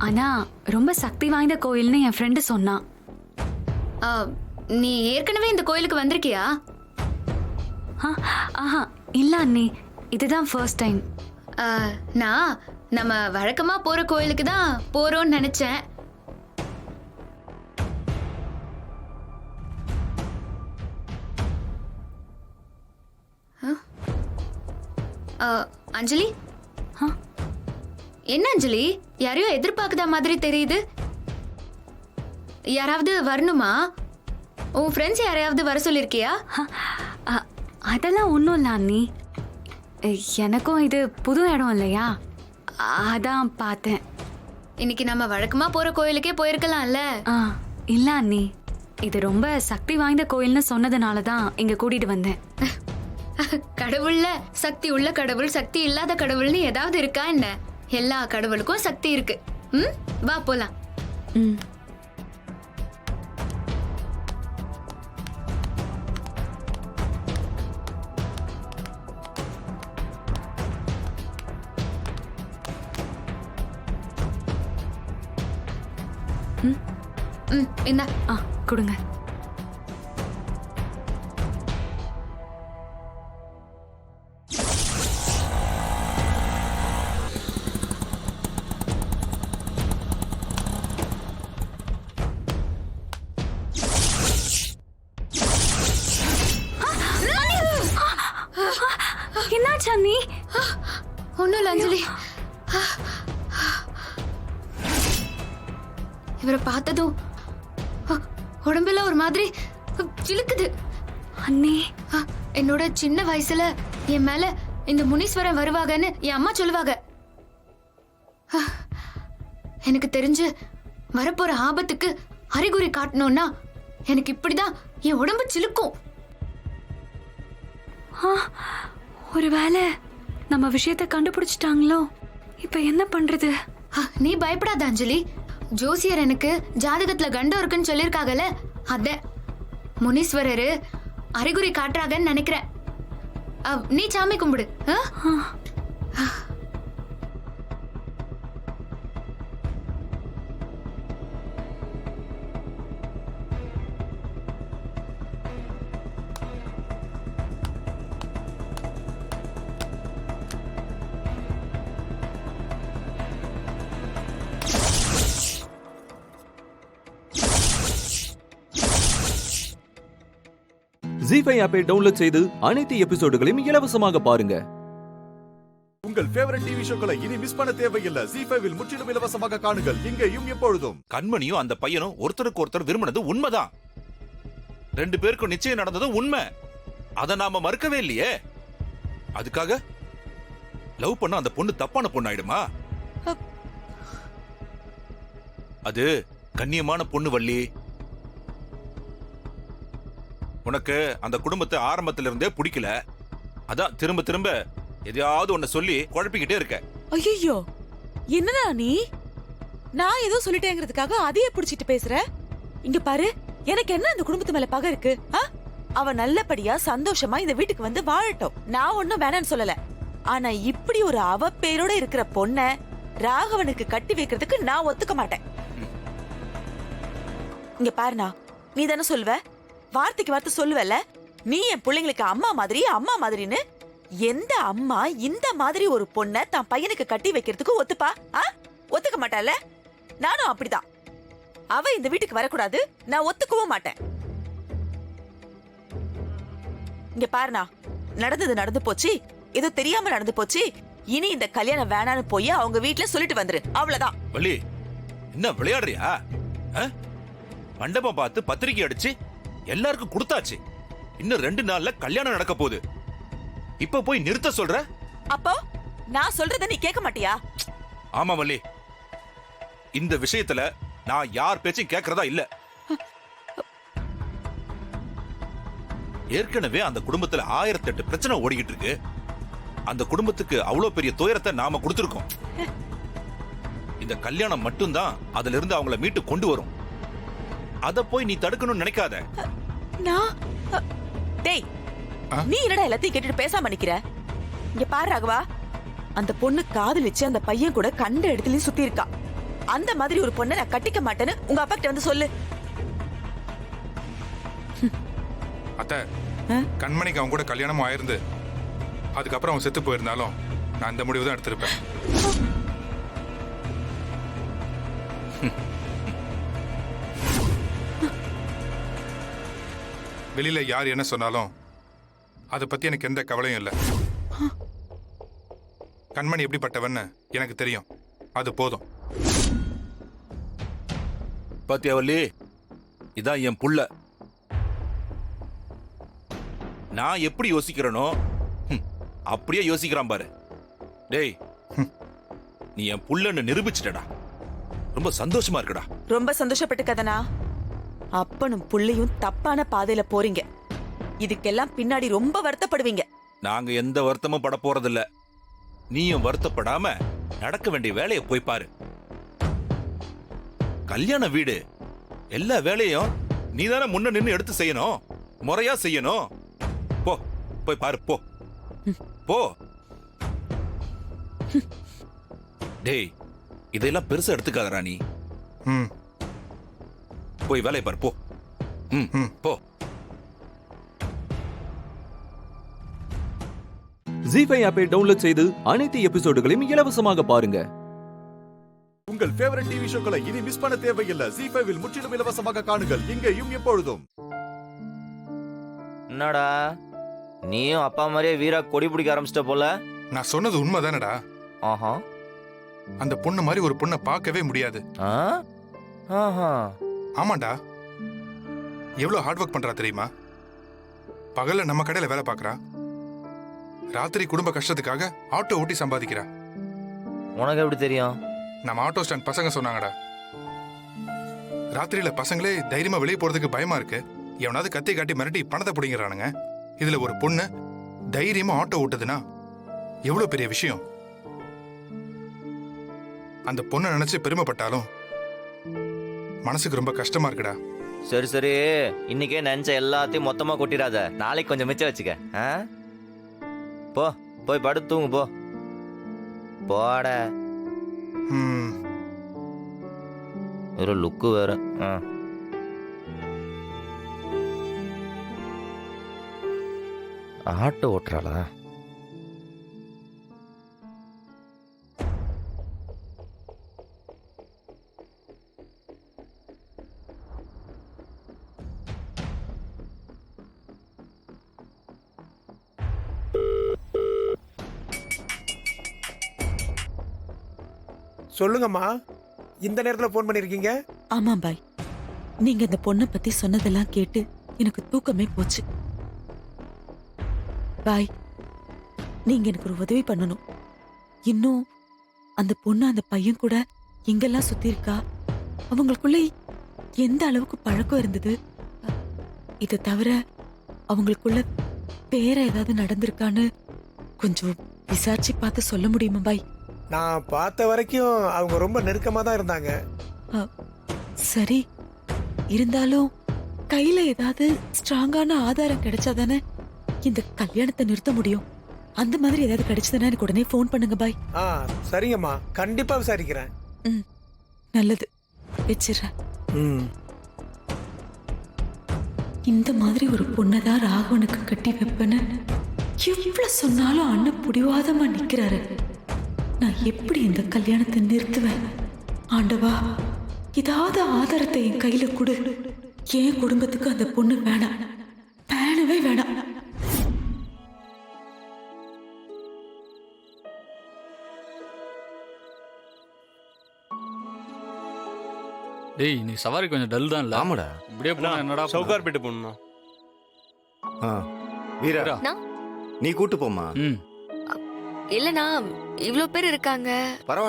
ஆனா ரொம்ப சக்தி வாய்ந்த கோயில்னு என் ஃப்ரெண்டு சொன்னான். நீ ஏற்கனவே இந்த கோயிலுக்கு வந்திருக்கியா? ஆஹா இல்ல அண்ணி, இதுதான் ஃபர்ஸ்ட் டைம். நான் நம்ம வழக்கமா போற கோயிலுக்கு தான் போறோம்னு நினைச்சேன். அஞ்சலி, என்ன அஞ்சலி, யாரையோ எதிர்பார்க்குதா மாதிரி தெரியுது. யாராவது வரணுமா? உன் ஃப்ரெண்ட்ஸ் யாரையாவது வர சொல்லிருக்கியா? அதெல்லாம் ஒன்றும் இல்லை அண்ணி, எனக்கும் இது புது இடம் இல்லையா, அதான் பார்த்தேன். இன்னைக்கு நம்ம வழக்கமா போற கோயிலுக்கே போயிருக்கலாம்ல. இல்ல அண்ணி, இது ரொம்ப சக்தி வாய்ந்த கோயில்னு சொன்னதுனால தான் இங்க கூட்டிட்டு வந்தேன். கடவுள்ல சக்தி உள்ள கடவுள், சக்தி இல்லாத கடவுள்னு ஏதாவது இருக்கா என்ன? எல்லா கடவுளுக்கும் சக்தி இருக்கு. வா போலாம். என்ன கொடுங்க. என்னாச்சு அண்ணி? ஒண்ணும் இல்ல அஞ்சலி, இவரை பார்த்ததும் உடம்பெல்லாம் ஒரு மாதிரி சிலுக்குது. அண்ணி, என்னோட சின்ன வயசுல என் மேல இந்த முனீஸ்வரன் வருவாங்கன்னு என் அம்மா சொல்லுவாங்க. எனக்கு தெரிஞ்சு வரப்போற ஆபத்துக்கு அறிகுறி காட்டணும்னா எனக்கு இப்படிதான் என் உடம்பு சிலுக்கும். ஒருவேளை நம்ம விஷயத்தை கண்டுபிடிச்சிட்டாங்களோ? இப்ப என்ன பண்றது? நீ பயப்படாத அஞ்சலி, ஜோசியர் எனக்கு ஜாதகத்துல கண்டம் இருக்குன்னு சொல்லிருக்காங்கல்ல, அத முனீஸ்வரரு அறிகுறி காட்டுறாங்கன்னு நினைக்கிறேன். நீ சாமி கும்பிடு. ஜீஃபை ஆப்பை டவுன்லோட் செய்து அனைத்து எபிசோடுகளையும் இலவசமாக பாருங்க. உங்கள் ஃபேவரட் டிவி ஷோக்களை இனி மிஸ் பண்ண தேவையில்லை. ஜீஃபைவில் முற்றிலும் இலவசமாக காணுங்கள், இங்கேயும் எப்பொழுதும். கண்மணியும் அந்த பையனும் ஒருத்தருக்கு ஒருத்தர் விரும்பினது உண்மைதான். 2 பேருக்கும் நிச்சயம் நடந்ததும் உண்மை. அதை நாம மறுக்கவே இல்லையே. அதுக்காக லவ் பண்ண அந்த பொண்ணு தப்பான பொண்ணு ஆயிடுமா? அது கண்ணியமான பொண்ணு வள்ளி. உனக்கு அந்த குடும்பத்தை ஆரம்பத்துல இருந்தே பிடிக்கல, அதான் திரும்ப திரும்ப எதையாவது ஒன்ன சொல்லி குழப்பிக்கிட்டே இருக்க. ஐயோ, என்னடா நீ? நான் ஏதோ சொல்லிட்டேங்கிறதுக்காக அதையே பிடிச்சிட்டு பேசுற? இங்க பாரு, எனக்கு என்ன அந்த குடும்பத்து மேல பகை இருக்கு? அவ நல்லபடியா சந்தோஷமா இந்த வீட்டுக்கு வந்து வாழட்டும், நான் ஒண்ணும் வேணான்னு சொல்லல. ஆனா இப்படி ஒரு அவ பேரோட இருக்கிற பொண்ண ராகவனுக்கு கட்டி வைக்கிறதுக்கு நான் ஒத்துக்க மாட்டேன். இங்க பாருண்ணா, நீ தானே சொல்லுவ, வார்த்தைக்கு வார்த்தை சொல்லுவல, நீ என் பிள்ளைங்களுக்கு அம்மா மாதிரி அம்மா மாதிரின்னு. எந்த அம்மா இந்த மாதிரி ஒரு பொண்ண தான் பையனுக்கு கட்டி வைக்கிறதுக்கு ஒத்துப்பா? ஒத்துக்க மாட்டால. நானும் அப்படிதான். அவ இந்த வீட்டுக்கு வரக்கூடாது, நான் ஒத்துக்கவும் மாட்டேன். இங்க பாருண்ணா, நடந்தது நடந்து போச்சு, ஏதோ தெரியாம நடந்து போச்சு. இனி இந்த கல்யாணம் வேணான்னு போய் அவங்க வீட்டுல சொல்லிட்டு வந்துரு, அவ்வளவுதான். வள்ளி, என்ன விளையாடுறியா? மண்டபம் பார்த்து பத்திரிக்கை அடிச்சு எல்லாருக்கும் கொடுத்தாச்சு. இன்னும் 2 நாள்ல கல்யாணம் நடக்க போகுது. இப்ப போய் நிறுத்த சொல்ற? அப்போ நான் சொல்றத நீ கேட்க மாட்டியா? ஆமா வள்ளி, இந்த விஷயத்துல நான் யார் பேச்சும் கேட்கறதா இல்ல. ஏற்கனவே அந்த குடும்பத்துல 1008 பிரச்சனை ஓடிக்கிட்டு இருக்கு. அந்த குடும்பத்துக்கு அவ்வளவு பெரிய துயரத்தை நாம கொடுத்திருக்கோம். இந்த கல்யாணம் மட்டும்தான் அதுல இருந்து அவங்கள மீட்டு கொண்டு வரும். அத போய் நீ தடுக்கணும்னு நினைக்காத. டேய், நீ என்னடா எல்லாத்தையும் கேட்டுட்டு பேசாம நிக்கிற? இங்க பாரு ராகவா, அந்த பொண்ணு காதலிச்சு அந்த பையன் கூட கண்ட இடத்துலயும் சுத்தி இருக்கா. அந்த மாதிரி ஒரு பொண்ணை நான் கட்டிக்க மாட்டேன்னு உங்க அப்பா கிட்ட வந்து சொல்லு. அத்தை, கண்மணிக்கு அவன் கூட கல்யாணமும் ஆயிருந்து அதுக்கப்புறம் அவன் செத்து போயிருந்தாலும் நான் இந்த முடிவு தான் எடுத்திருப்பேன். வெளியில யார் என்ன சொன்னாலும் அதை பத்தி எனக்கு எந்த கவலையும் இல்லை. கண்மணி எப்படிப்பட்டவன்னு எனக்கு தெரியும், அது போதும். பாத்தியாவல்லி, இதான் என் புள்ள. நான் எப்படி யோசிக்கிறேனோ அப்படியே யோசிக்கிறான் பாரு. டேய், நீ என் புள்ளன்னு நிரூபிச்சிட்டடா. ரொம்ப சந்தோஷமா இருக்குடா. ரொம்ப சந்தோஷப்பட்டுக்கதனா. அப்பனும் புள்ளையும் தப்பான பாதையில போறீங்க. இதுக்கெல்லாம் பின்னாடி ரொம்ப வருத்தப்படுவீங்க. நாங்க எந்த வருத்தமும் பட போறதில்ல. நீயும் வருத்தப்படாம நடக்க வேண்டிய வேலையை போய் பாரு. கல்யாண வீடு எல்லா வேலையும் நீ தானே முன்ன நின்னு எடுத்து செய்யணும், முறையா செய்யணும். போ, போய் பாரு, போ போ. டேய், இதெல்லாம் பெருசா எடுத்துக்காதடா நீ. போய் வேலையை பாரு, போ. போ. ஜீஃபை ஆப்பை டவுன்லோட் செய்து அனைத்து எபிசோடுகளையும் இலவசமாக பாருங்க. உங்கள் ஃபேவரட் டிவி ஷோக்களை இனி மிஸ் பண்ண தேவையில்லை. ஜீஃபைவில் முற்றிலும் இலவசமாக காணுங்கள், இங்கேயும் எப்பொழுதும். என்னடா நீயும் அப்பா மாதிரியே வீரா கொடி பிடிக்க ஆரம்பிச்சிட்ட போல. நான் சொன்னது உண்மைதானடா. ஆஹா, அந்த பொண்ணு மாதிரி ஒரு பொண்ணை பார்க்கவே முடியாது. ஆமாண்டா, எவ்வளவு ஹார்ட் ஒர்க் பண்றா தெரியுமா? பகல்ல நம்ம கடையில வேலை பார்க்கறா, ராத்திரி குடும்ப கஷ்டத்துக்காக ஆட்டோ ஓட்டி சம்பாதிக்கிறா. உனக்கு எப்படி தெரியும்? நம்ம ஆட்டோ ஸ்டாண்ட் பசங்க சொன்னாங்கடா. ராத்திரியில பசங்களே தைரியமா வெளியே போறதுக்கு பயமா இருக்கு, எவனாவது கத்தி காட்டி மிரட்டி பணத்தை பிடிங்கிறானுங்க. இதுல ஒரு பொண்ணு தைரியமா ஆட்டோ ஓட்டுதுன்னா எவ்வளவு பெரிய விஷயம். அந்த பொண்ணை நினைச்சு பெருமைப்பட்டாலும் மனசுக்கு ரொம்ப கஷ்டமா இருக்குடா. சரி சரி, இன்னைக்கே நினைச்ச எல்லாத்தையும் மொத்தமா கொட்டிடாத, நாளைக்கு கொஞ்சம் மிச்சம் வச்சுக்க. போ, போய் படுத்து தூங்கு, போ போட. ஒரு லுக்கு வேற. ஆட்டோ ஓட்டுறாளா? சொல்லுங்கம்மா, இந்த நேரத்துல போன் பண்ணிருக்கீங்க? ஆமா பாய், நீங்க இந்த பொண்ணை பத்தி சொன்னதெல்லாம் கேட்டு எனக்கு தூக்கமே போச்சு. பாய், நீங்க எனக்கு ஒரு உதவி பண்ணணும். இன்னும் அந்த பொண்ணு அந்த பையன் கூட எங்கெல்லாம் சுத்தி இருக்கா, அவங்களுக்குள்ள எந்த அளவுக்கு பழக்கம் இருந்தது, இதை தவிர அவங்களுக்குள்ள வேற ஏதாவது நடந்திருக்கான்னு கொஞ்சம் விசாரிச்சு பார்த்து சொல்ல முடியுமா பாய்? நான் பார்த்த வரைக்கும் அவங்க ரொம்ப நெருக்கமா தான் இருந்தாங்க. சரி, இருந்தாலும் கையில ஏதாவது ஸ்ட்ராங்கான ஆதாரம் கிடைச்சாதானே இந்த கல்யாணத்தை நிறுத்த முடியும். அந்த மாதிரி ஏதாவது கிடைச்சதுன்னா எனக்கு உடனே போன் பண்ணுங்க பாய். சரிங்கம்மா, கண்டிப்பா விசாரிக்கிறேன். நல்லது, வச்சிடுறேன். இந்த மாதிரி ஒரு பொண்ணதான் ராகவனுக்கு கட்டி வைப்பேன்னு எவ்வளவு சொன்னாலும் அண்ணன் புடிவாதமா நிக்கிறாரு. நான் எப்படி இந்த கல்யாணத்தை நிறுத்துவேன்? ஆண்டவா, ஏதாவது ஆதாரத்தை என் கையில கொடு. என் குடும்பத்துக்கு அந்த பொண்ணு வேணாம், வேணவே வேணாம். டேய், நீ சவாரி கொஞ்சம் டல் தான் இல்ல? ஆமாடா. இப்படியே போனா என்னடா? சவுகார்பேட்டு போணும்னா. வீரா, நீ கூட்டு போமா. இல்லனா இவ்ளோ பேர் இருக்காங்க.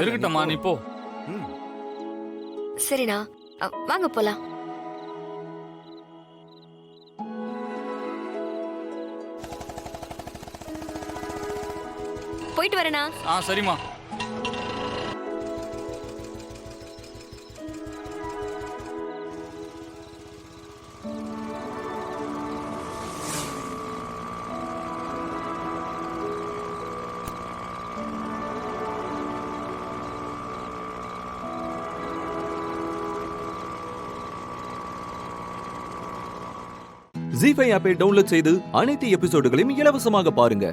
இருக்கட்டும்மா, நீ போ. சரிண்ணா, வாங்க போலாம். போயிட்டு வரேனா? சரிம்மா. ஜீ5 ஆப்பை டவுன்லோட் செய்து அனைத்து எபிசோடுகளையும் இலவசமாக பாருங்க.